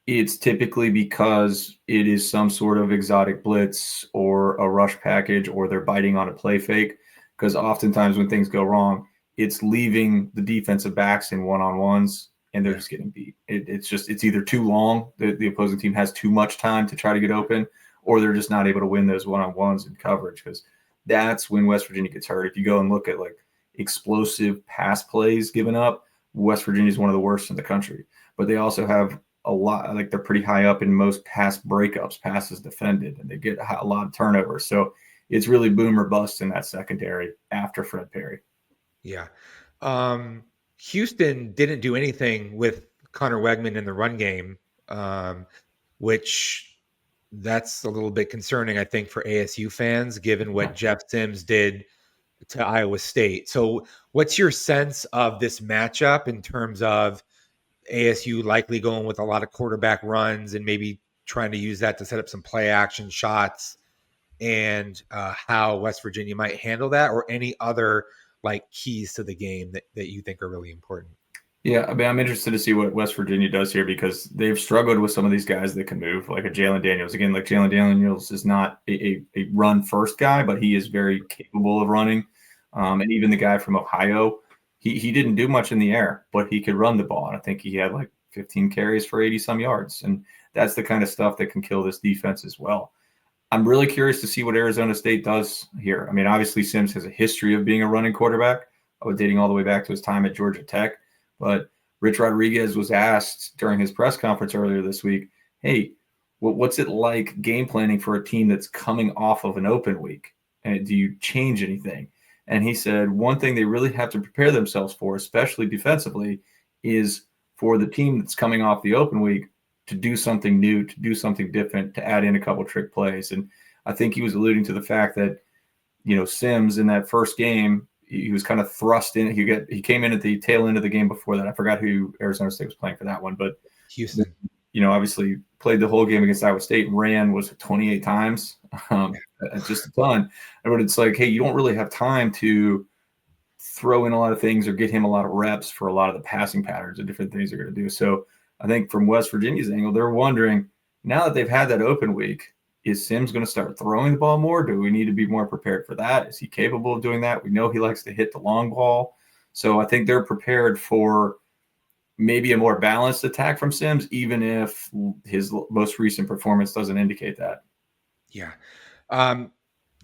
it's typically because it is some sort of exotic blitz or a rush package, or they're biting on a play fake. Because oftentimes when things go wrong, it's leaving the defensive backs in one-on-ones, and they're just getting beat. It's either too long, the opposing team has too much time to try to get open, or they're just not able to win those one-on-ones in coverage, because that's when West Virginia gets hurt. If you go and look at like explosive pass plays given up, West Virginia is one of the worst in the country. But they also have a lot, like they're pretty high up in most pass breakups, passes defended, and they get a lot of turnovers. So it's really boom or bust in that secondary after Fred Perry. Yeah. Houston didn't do anything with Connor Wegman in the run game, which that's a little bit concerning, I think, for ASU fans, given what Jeff Sims did to Iowa State. So what's your sense of this matchup in terms of ASU likely going with a lot of quarterback runs and maybe trying to use that to set up some play action shots, and how West Virginia might handle that, or any other like keys to the game that you think are really important? Yeah, I mean, I'm interested to see what West Virginia does here, because they've struggled with some of these guys that can move, like a Jalen Daniels. Again, like Jalen Daniels is not a run first guy, but he is very capable of running. And even the guy from Ohio, he didn't do much in the air, but he could run the ball. And I think he had like 15 carries for 80 some yards. And that's the kind of stuff that can kill this defense as well. I'm really curious to see what Arizona State does here. I mean, obviously Sims has a history of being a running quarterback, dating all the way back to his time at Georgia Tech. But Rich Rodriguez was asked during his press conference earlier this week, hey, what's it like game planning for a team that's coming off of an open week? And do you change anything? And he said one thing they really have to prepare themselves for, especially defensively, is for the team that's coming off the open week to do something new, to do something different, to add in a couple trick plays. And I think he was alluding to the fact that, Sims in that first game, he was kind of thrust in. He came in at the tail end of the game before that. I forgot who Arizona State was playing for that one, but Houston, obviously played the whole game against Iowa State and ran 28 times, just a ton. But it's like, hey, you don't really have time to throw in a lot of things or get him a lot of reps for a lot of the passing patterns and different things they're going to do. So I think from West Virginia's angle, they're wondering, now that they've had that open week, is Sims going to start throwing the ball more? Do we need to be more prepared for that? Is he capable of doing that? We know he likes to hit the long ball. So I think they're prepared for maybe a more balanced attack from Sims, even if his most recent performance doesn't indicate that. Yeah.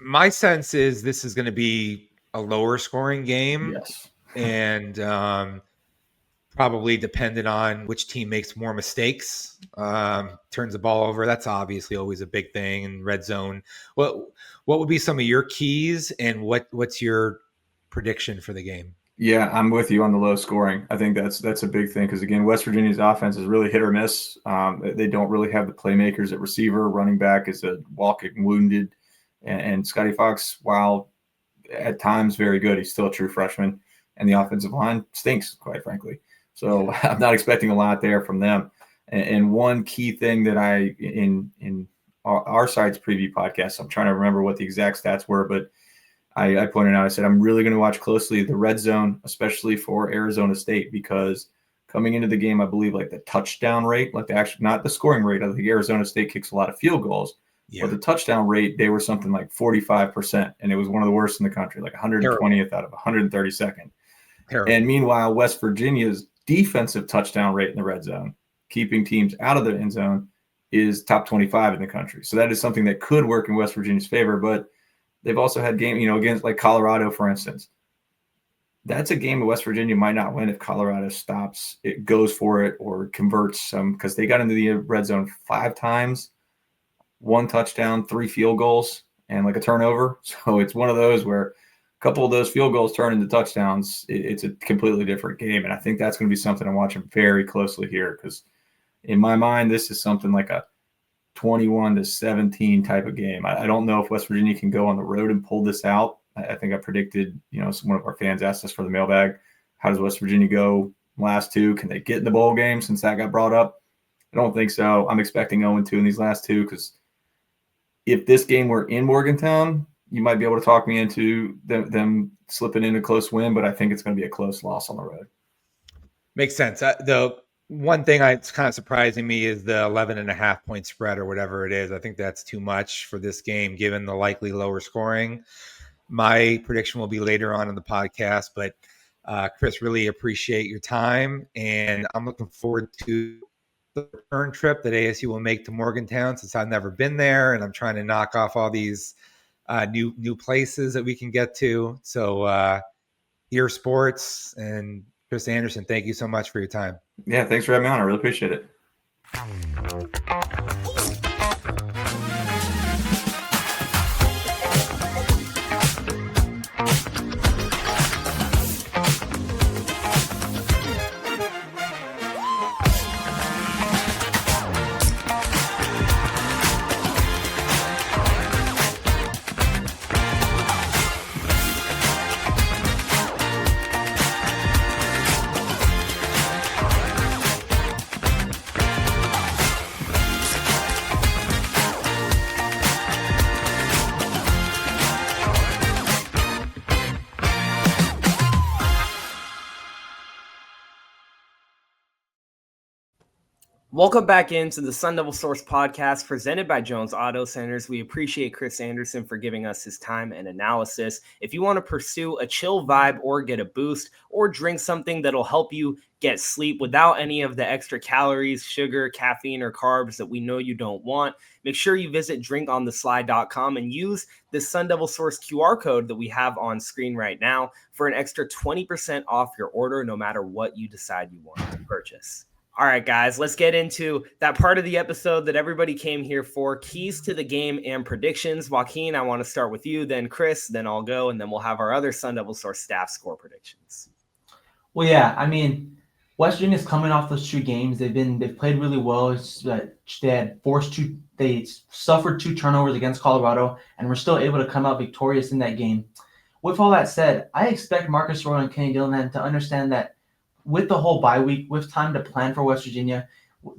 My sense is this is going to be a lower scoring game. Yes. And probably dependent on which team makes more mistakes, turns the ball over. That's obviously always a big thing in red zone. What would be some of your keys, and what's your prediction for the game? Yeah, I'm with you on the low scoring. I think that's a big thing, because again, West Virginia's offense is really hit or miss. They don't really have the playmakers at receiver. Running back is a walking wounded, and Scotty Fox, while at times very good, he's still a true freshman, and the offensive line stinks, quite frankly. So I'm not expecting a lot there from them. And one key thing that I in our side's preview podcast, I'm trying to remember what the exact stats were, but I pointed out, I said, I'm really going to watch closely the red zone, especially for Arizona State, because coming into the game, I believe like the touchdown rate, like the actual, not the scoring rate. I think Arizona State kicks a lot of field goals, but the touchdown rate, they were something like 45%. And it was one of the worst in the country, like 120th out of 132nd. Terrible. And meanwhile, West Virginia's defensive touchdown rate in the red zone, keeping teams out of the end zone, is top 25 in the country. So that is something that could work in West Virginia's favor, but they've also had game, against like Colorado, for instance. That's a game that West Virginia might not win if Colorado stops, it goes for it, or converts some, because they got into the red zone 5 times, 1 touchdown, 3 field goals, and like a turnover. So it's one of those where a couple of those field goals turn into touchdowns. It's a completely different game. And I think that's going to be something I'm watching very closely here, because in my mind, this is something like a 21-17 type of game. I don't know if West Virginia can go on the road and pull this out. I think I predicted, one of our fans asked us for the mailbag, how does West Virginia go last 2? Can they get in the bowl game since that got brought up? I don't think so. I'm expecting 0-2 in these last 2, because if this game were in Morgantown, you might be able to talk me into them slipping in a close win, but I think it's going to be a close loss on the road. Makes sense. The one thing that's kind of surprising me is the 11.5 point spread or whatever it is. I think that's too much for this game, given the likely lower scoring. My prediction will be later on in the podcast, but Chris, really appreciate your time, and I'm looking forward to the return trip that ASU will make to Morgantown, since I've never been there, and I'm trying to knock off all these new places that we can get to. So Ear Sports and Chris Anderson, thank you so much for your time. Yeah, thanks for having me on. I really appreciate it. Welcome back into the Sun Devil Source podcast presented by Jones Auto Centers. We appreciate Chris Anderson for giving us his time and analysis. If you want to pursue a chill vibe or get a boost or drink something that'll help you get sleep without any of the extra calories, sugar, caffeine, or carbs that we know you don't want, make sure you visit drinkontheslide.com and use the Sun Devil Source QR code that we have on screen right now for an extra 20% off your order, no matter what you decide you want to purchase. All right, guys, let's get into that part of the episode that everybody came here for, keys to the game and predictions. Joaquin, I want to start with you, then Chris, then I'll go, and then we'll have our other Sun Devil Source staff score predictions. Well, yeah, I mean, West Virginia's coming off those 2 games. They've played really well. They suffered 2 turnovers against Colorado, and were still able to come out victorious in that game. With all that said, I expect Marcus Roy and Kenny Dillingham to understand that with the whole bye week, with time to plan for West Virginia,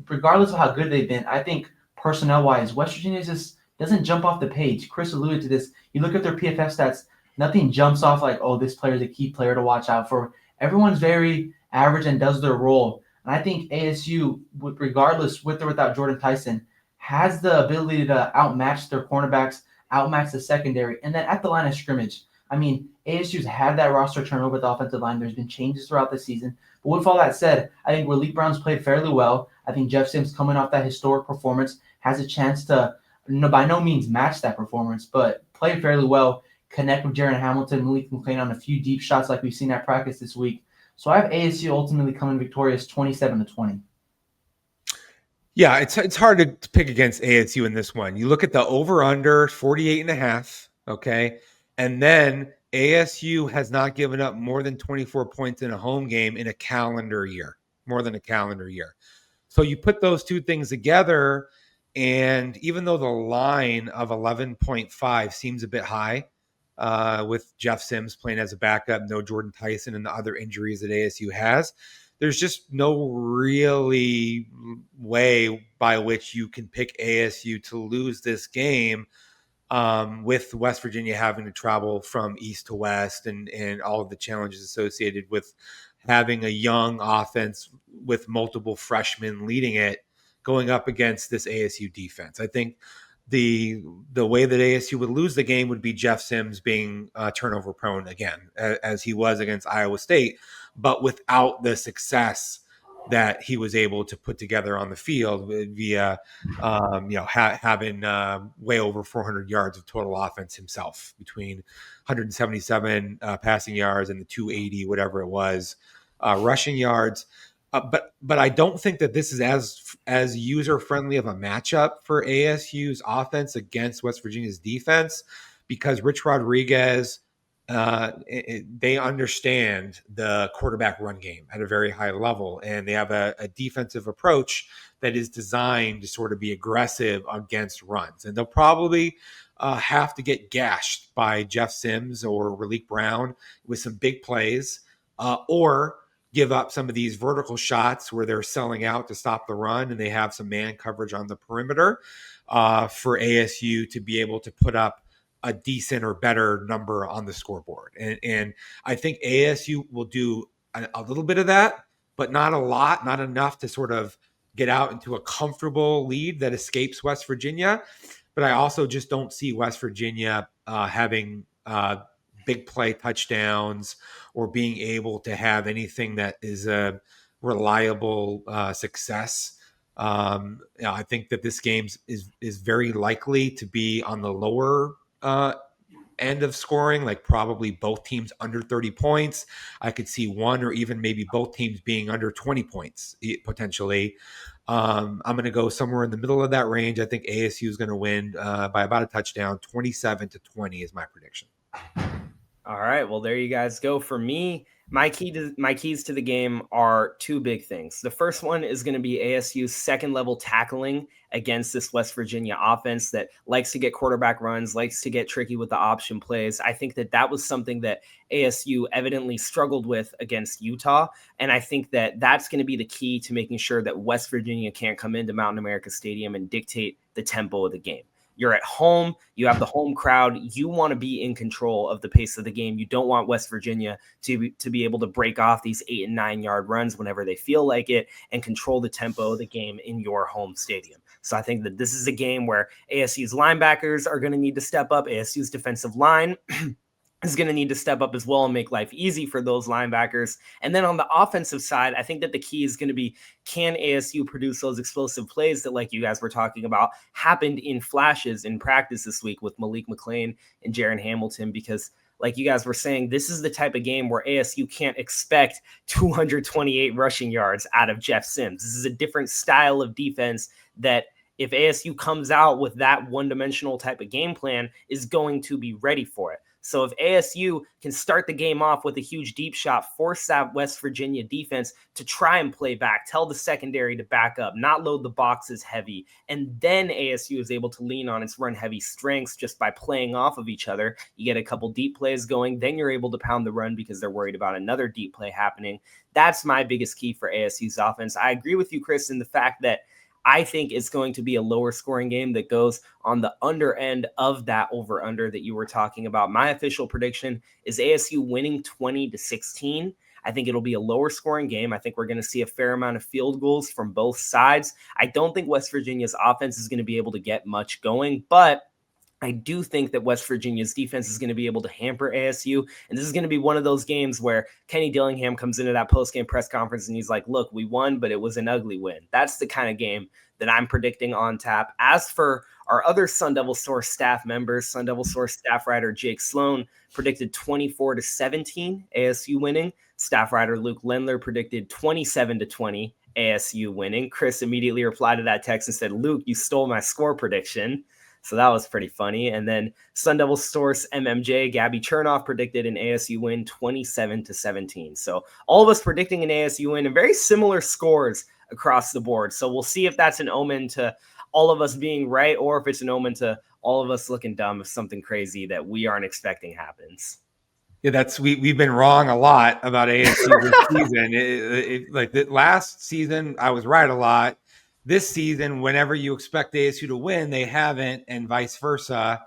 regardless of how good they've been, I think personnel-wise, West Virginia just doesn't jump off the page. Chris alluded to this. You look at their PFF stats, nothing jumps off like, oh, this player is a key player to watch out for. Everyone's very average and does their role. And I think ASU, regardless with or without Jordan Tyson, has the ability to outmatch their cornerbacks, outmatch the secondary, and then at the line of scrimmage. I mean, ASU's had that roster turnover with the offensive line. There's been changes throughout the season. But with all that said, I think Raleigh Brown's played fairly well. I think Jeff Sims, coming off that historic performance, has a chance to, by no means match that performance, but play fairly well, connect with Jaron Hamilton, Malik McClain on a few deep shots like we've seen at practice this week. So I have ASU ultimately coming victorious 27-20. Yeah, it's hard to pick against ASU in this one. You look at the over-under, 48.5, okay? And then ASU has not given up more than 24 points in a home game in a calendar year, more than a calendar year. So you put those 2 things together, and even though the line of 11.5 seems a bit high, with Jeff Sims playing as a backup, no Jordan Tyson, and the other injuries that ASU has, there's just no really way by which you can pick ASU to lose this game, with West Virginia having to travel from east to west and all of the challenges associated with having a young offense with multiple freshmen leading it, going up against this ASU defense. I think the way that ASU would lose the game would be Jeff Sims being turnover prone again, as he was against Iowa State, but without the success that he was able to put together on the field via, having way over 400 yards of total offense himself, between 177 passing yards and the 280, whatever it was, rushing yards. But I don't think that this is as user friendly of a matchup for ASU's offense against West Virginia's defense, because Rich Rodriguez, they understand the quarterback run game at a very high level, and they have a defensive approach that is designed to sort of be aggressive against runs. And they'll probably have to get gashed by Jeff Sims or Raleek Brown with some big plays, or give up some of these vertical shots where they're selling out to stop the run and they have some man coverage on the perimeter, for ASU to be able to put up a decent or better number on the scoreboard. And I think ASU will do a little bit of that, but not a lot, not enough to sort of get out into a comfortable lead that escapes West Virginia. But I also just don't see West Virginia having big play touchdowns or being able to have anything that is a reliable success. I think that this game is very likely to be on the lower end of scoring, like probably both teams under 30 points. I could see one or even maybe both teams being under 20 points potentially. I'm going to go somewhere in the middle of that range. I think ASU is going to win by about a touchdown. 27-20 is my prediction. All right, well, there you guys go. For me, my keys to the game are two big things. The first one is going to be ASU's second level tackling against this West Virginia offense that likes to get quarterback runs, likes to get tricky with the option plays. I think that was something that ASU evidently struggled with against Utah, and I think that that's going to be the key to making sure that West Virginia can't come into Mountain America Stadium and dictate the tempo of the game. You're at home. You have the home crowd. You want to be in control of the pace of the game. You don't want West Virginia to be able to break off these 8 and 9 yard runs whenever they feel like it and control the tempo of the game in your home stadium. So I think that this is a game where ASU's linebackers are going to need to step up. ASU's defensive line is going to need to step up as well and make life easy for those linebackers. And then on the offensive side, I think that the key is going to be, can ASU produce those explosive plays that, like you guys were talking about, happened in flashes in practice this week with Malik McClain and Jaron Hamilton? Because like you guys were saying, this is the type of game where ASU can't expect 228 rushing yards out of Jeff Sims. This is a different style of defense that, if ASU comes out with that one-dimensional type of game plan, is going to be ready for it. So if ASU can start the game off with a huge deep shot, force that West Virginia defense to try and play back, tell the secondary to back up, not load the boxes heavy, and then ASU is able to lean on its run-heavy strengths just by playing off of each other. You get a couple deep plays going, then you're able to pound the run because they're worried about another deep play happening. That's my biggest key for ASU's offense. I agree with you, Chris, in the fact that I think it's going to be a lower scoring game that goes on the under end of that over under that you were talking about. My official prediction is ASU winning 20-16. I think it'll be a lower scoring game. I think we're going to see a fair amount of field goals from both sides. I don't think West Virginia's offense is going to be able to get much going, but I do think that West Virginia's defense is going to be able to hamper ASU. And this is going to be one of those games where Kenny Dillingham comes into that post-game press conference and he's like, look, we won, but it was an ugly win. That's the kind of game that I'm predicting on tap. As for our other Sun Devil Source staff members, Sun Devil Source staff writer Jake Sloan predicted 24-17 ASU winning. Staff writer Luke Lendler predicted 27-20 ASU winning. Chris immediately replied to that text and said, Luke, you stole my score prediction. So that was pretty funny. And then Sun Devil Source MMJ, Gabby Chernoff predicted an ASU win 27-17. So all of us predicting an ASU win and very similar scores across the board. So we'll see if that's an omen to all of us being right, or if it's an omen to all of us looking dumb if something crazy that we aren't expecting happens. Yeah, we've been wrong a lot about ASU this season. Like the last season, I was right a lot. This season, whenever you expect ASU to win, they haven't, and vice versa.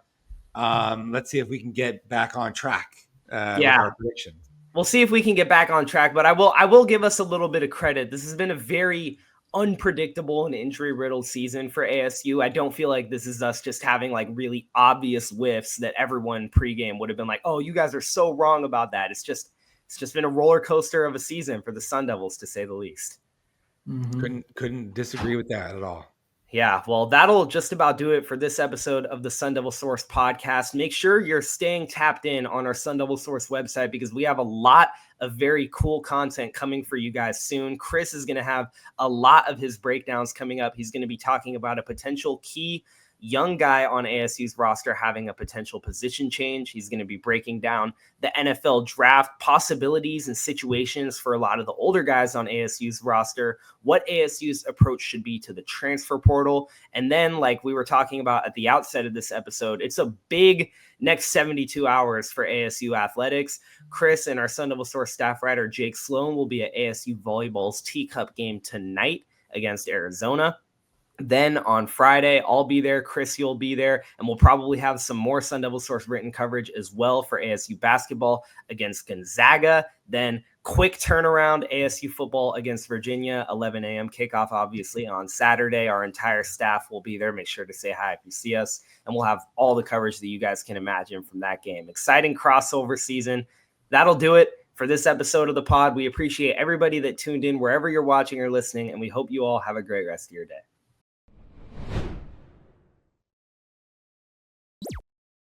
Let's see if we can get back on track with our predictions. We'll see if we can get back on track, but I will give us a little bit of credit. This has been a very unpredictable and injury-riddled season for ASU. I don't feel like this is us just having like really obvious whiffs that everyone pregame would have been like, "Oh, you guys are so wrong about that." It's just been a roller coaster of a season for the Sun Devils, to say the least. Mm-hmm. Couldn't disagree with that at all. Yeah, well, that'll just about do it for this episode of the Sun Devil Source podcast. Make sure you're staying tapped in on our Sun Devil Source website because we have a lot of very cool content coming for you guys soon. Chris is going to have a lot of his breakdowns coming up. He's going to be talking about a potential key young guy on ASU's roster having a potential position change. He's going to be breaking down the NFL draft possibilities and situations for a lot of the older guys on ASU's roster, what ASU's approach should be to the transfer portal. And then, like we were talking about at the outset of this episode, it's a big next 72 hours for ASU athletics. Chris and our Sun Devil Source staff writer Jake Sloan will be at ASU Volleyball's Teacup game tonight against Arizona. Then on Friday, I'll be there. Chris, you'll be there. And we'll probably have some more Sun Devil Source written coverage as well for ASU basketball against Gonzaga. Then quick turnaround, ASU football against Virginia, 11 a.m. kickoff, obviously, on Saturday. Our entire staff will be there. Make sure to say hi if you see us. And we'll have all the coverage that you guys can imagine from that game. Exciting crossover season. That'll do it for this episode of the pod. We appreciate everybody that tuned in wherever you're watching or listening, and we hope you all have a great rest of your day.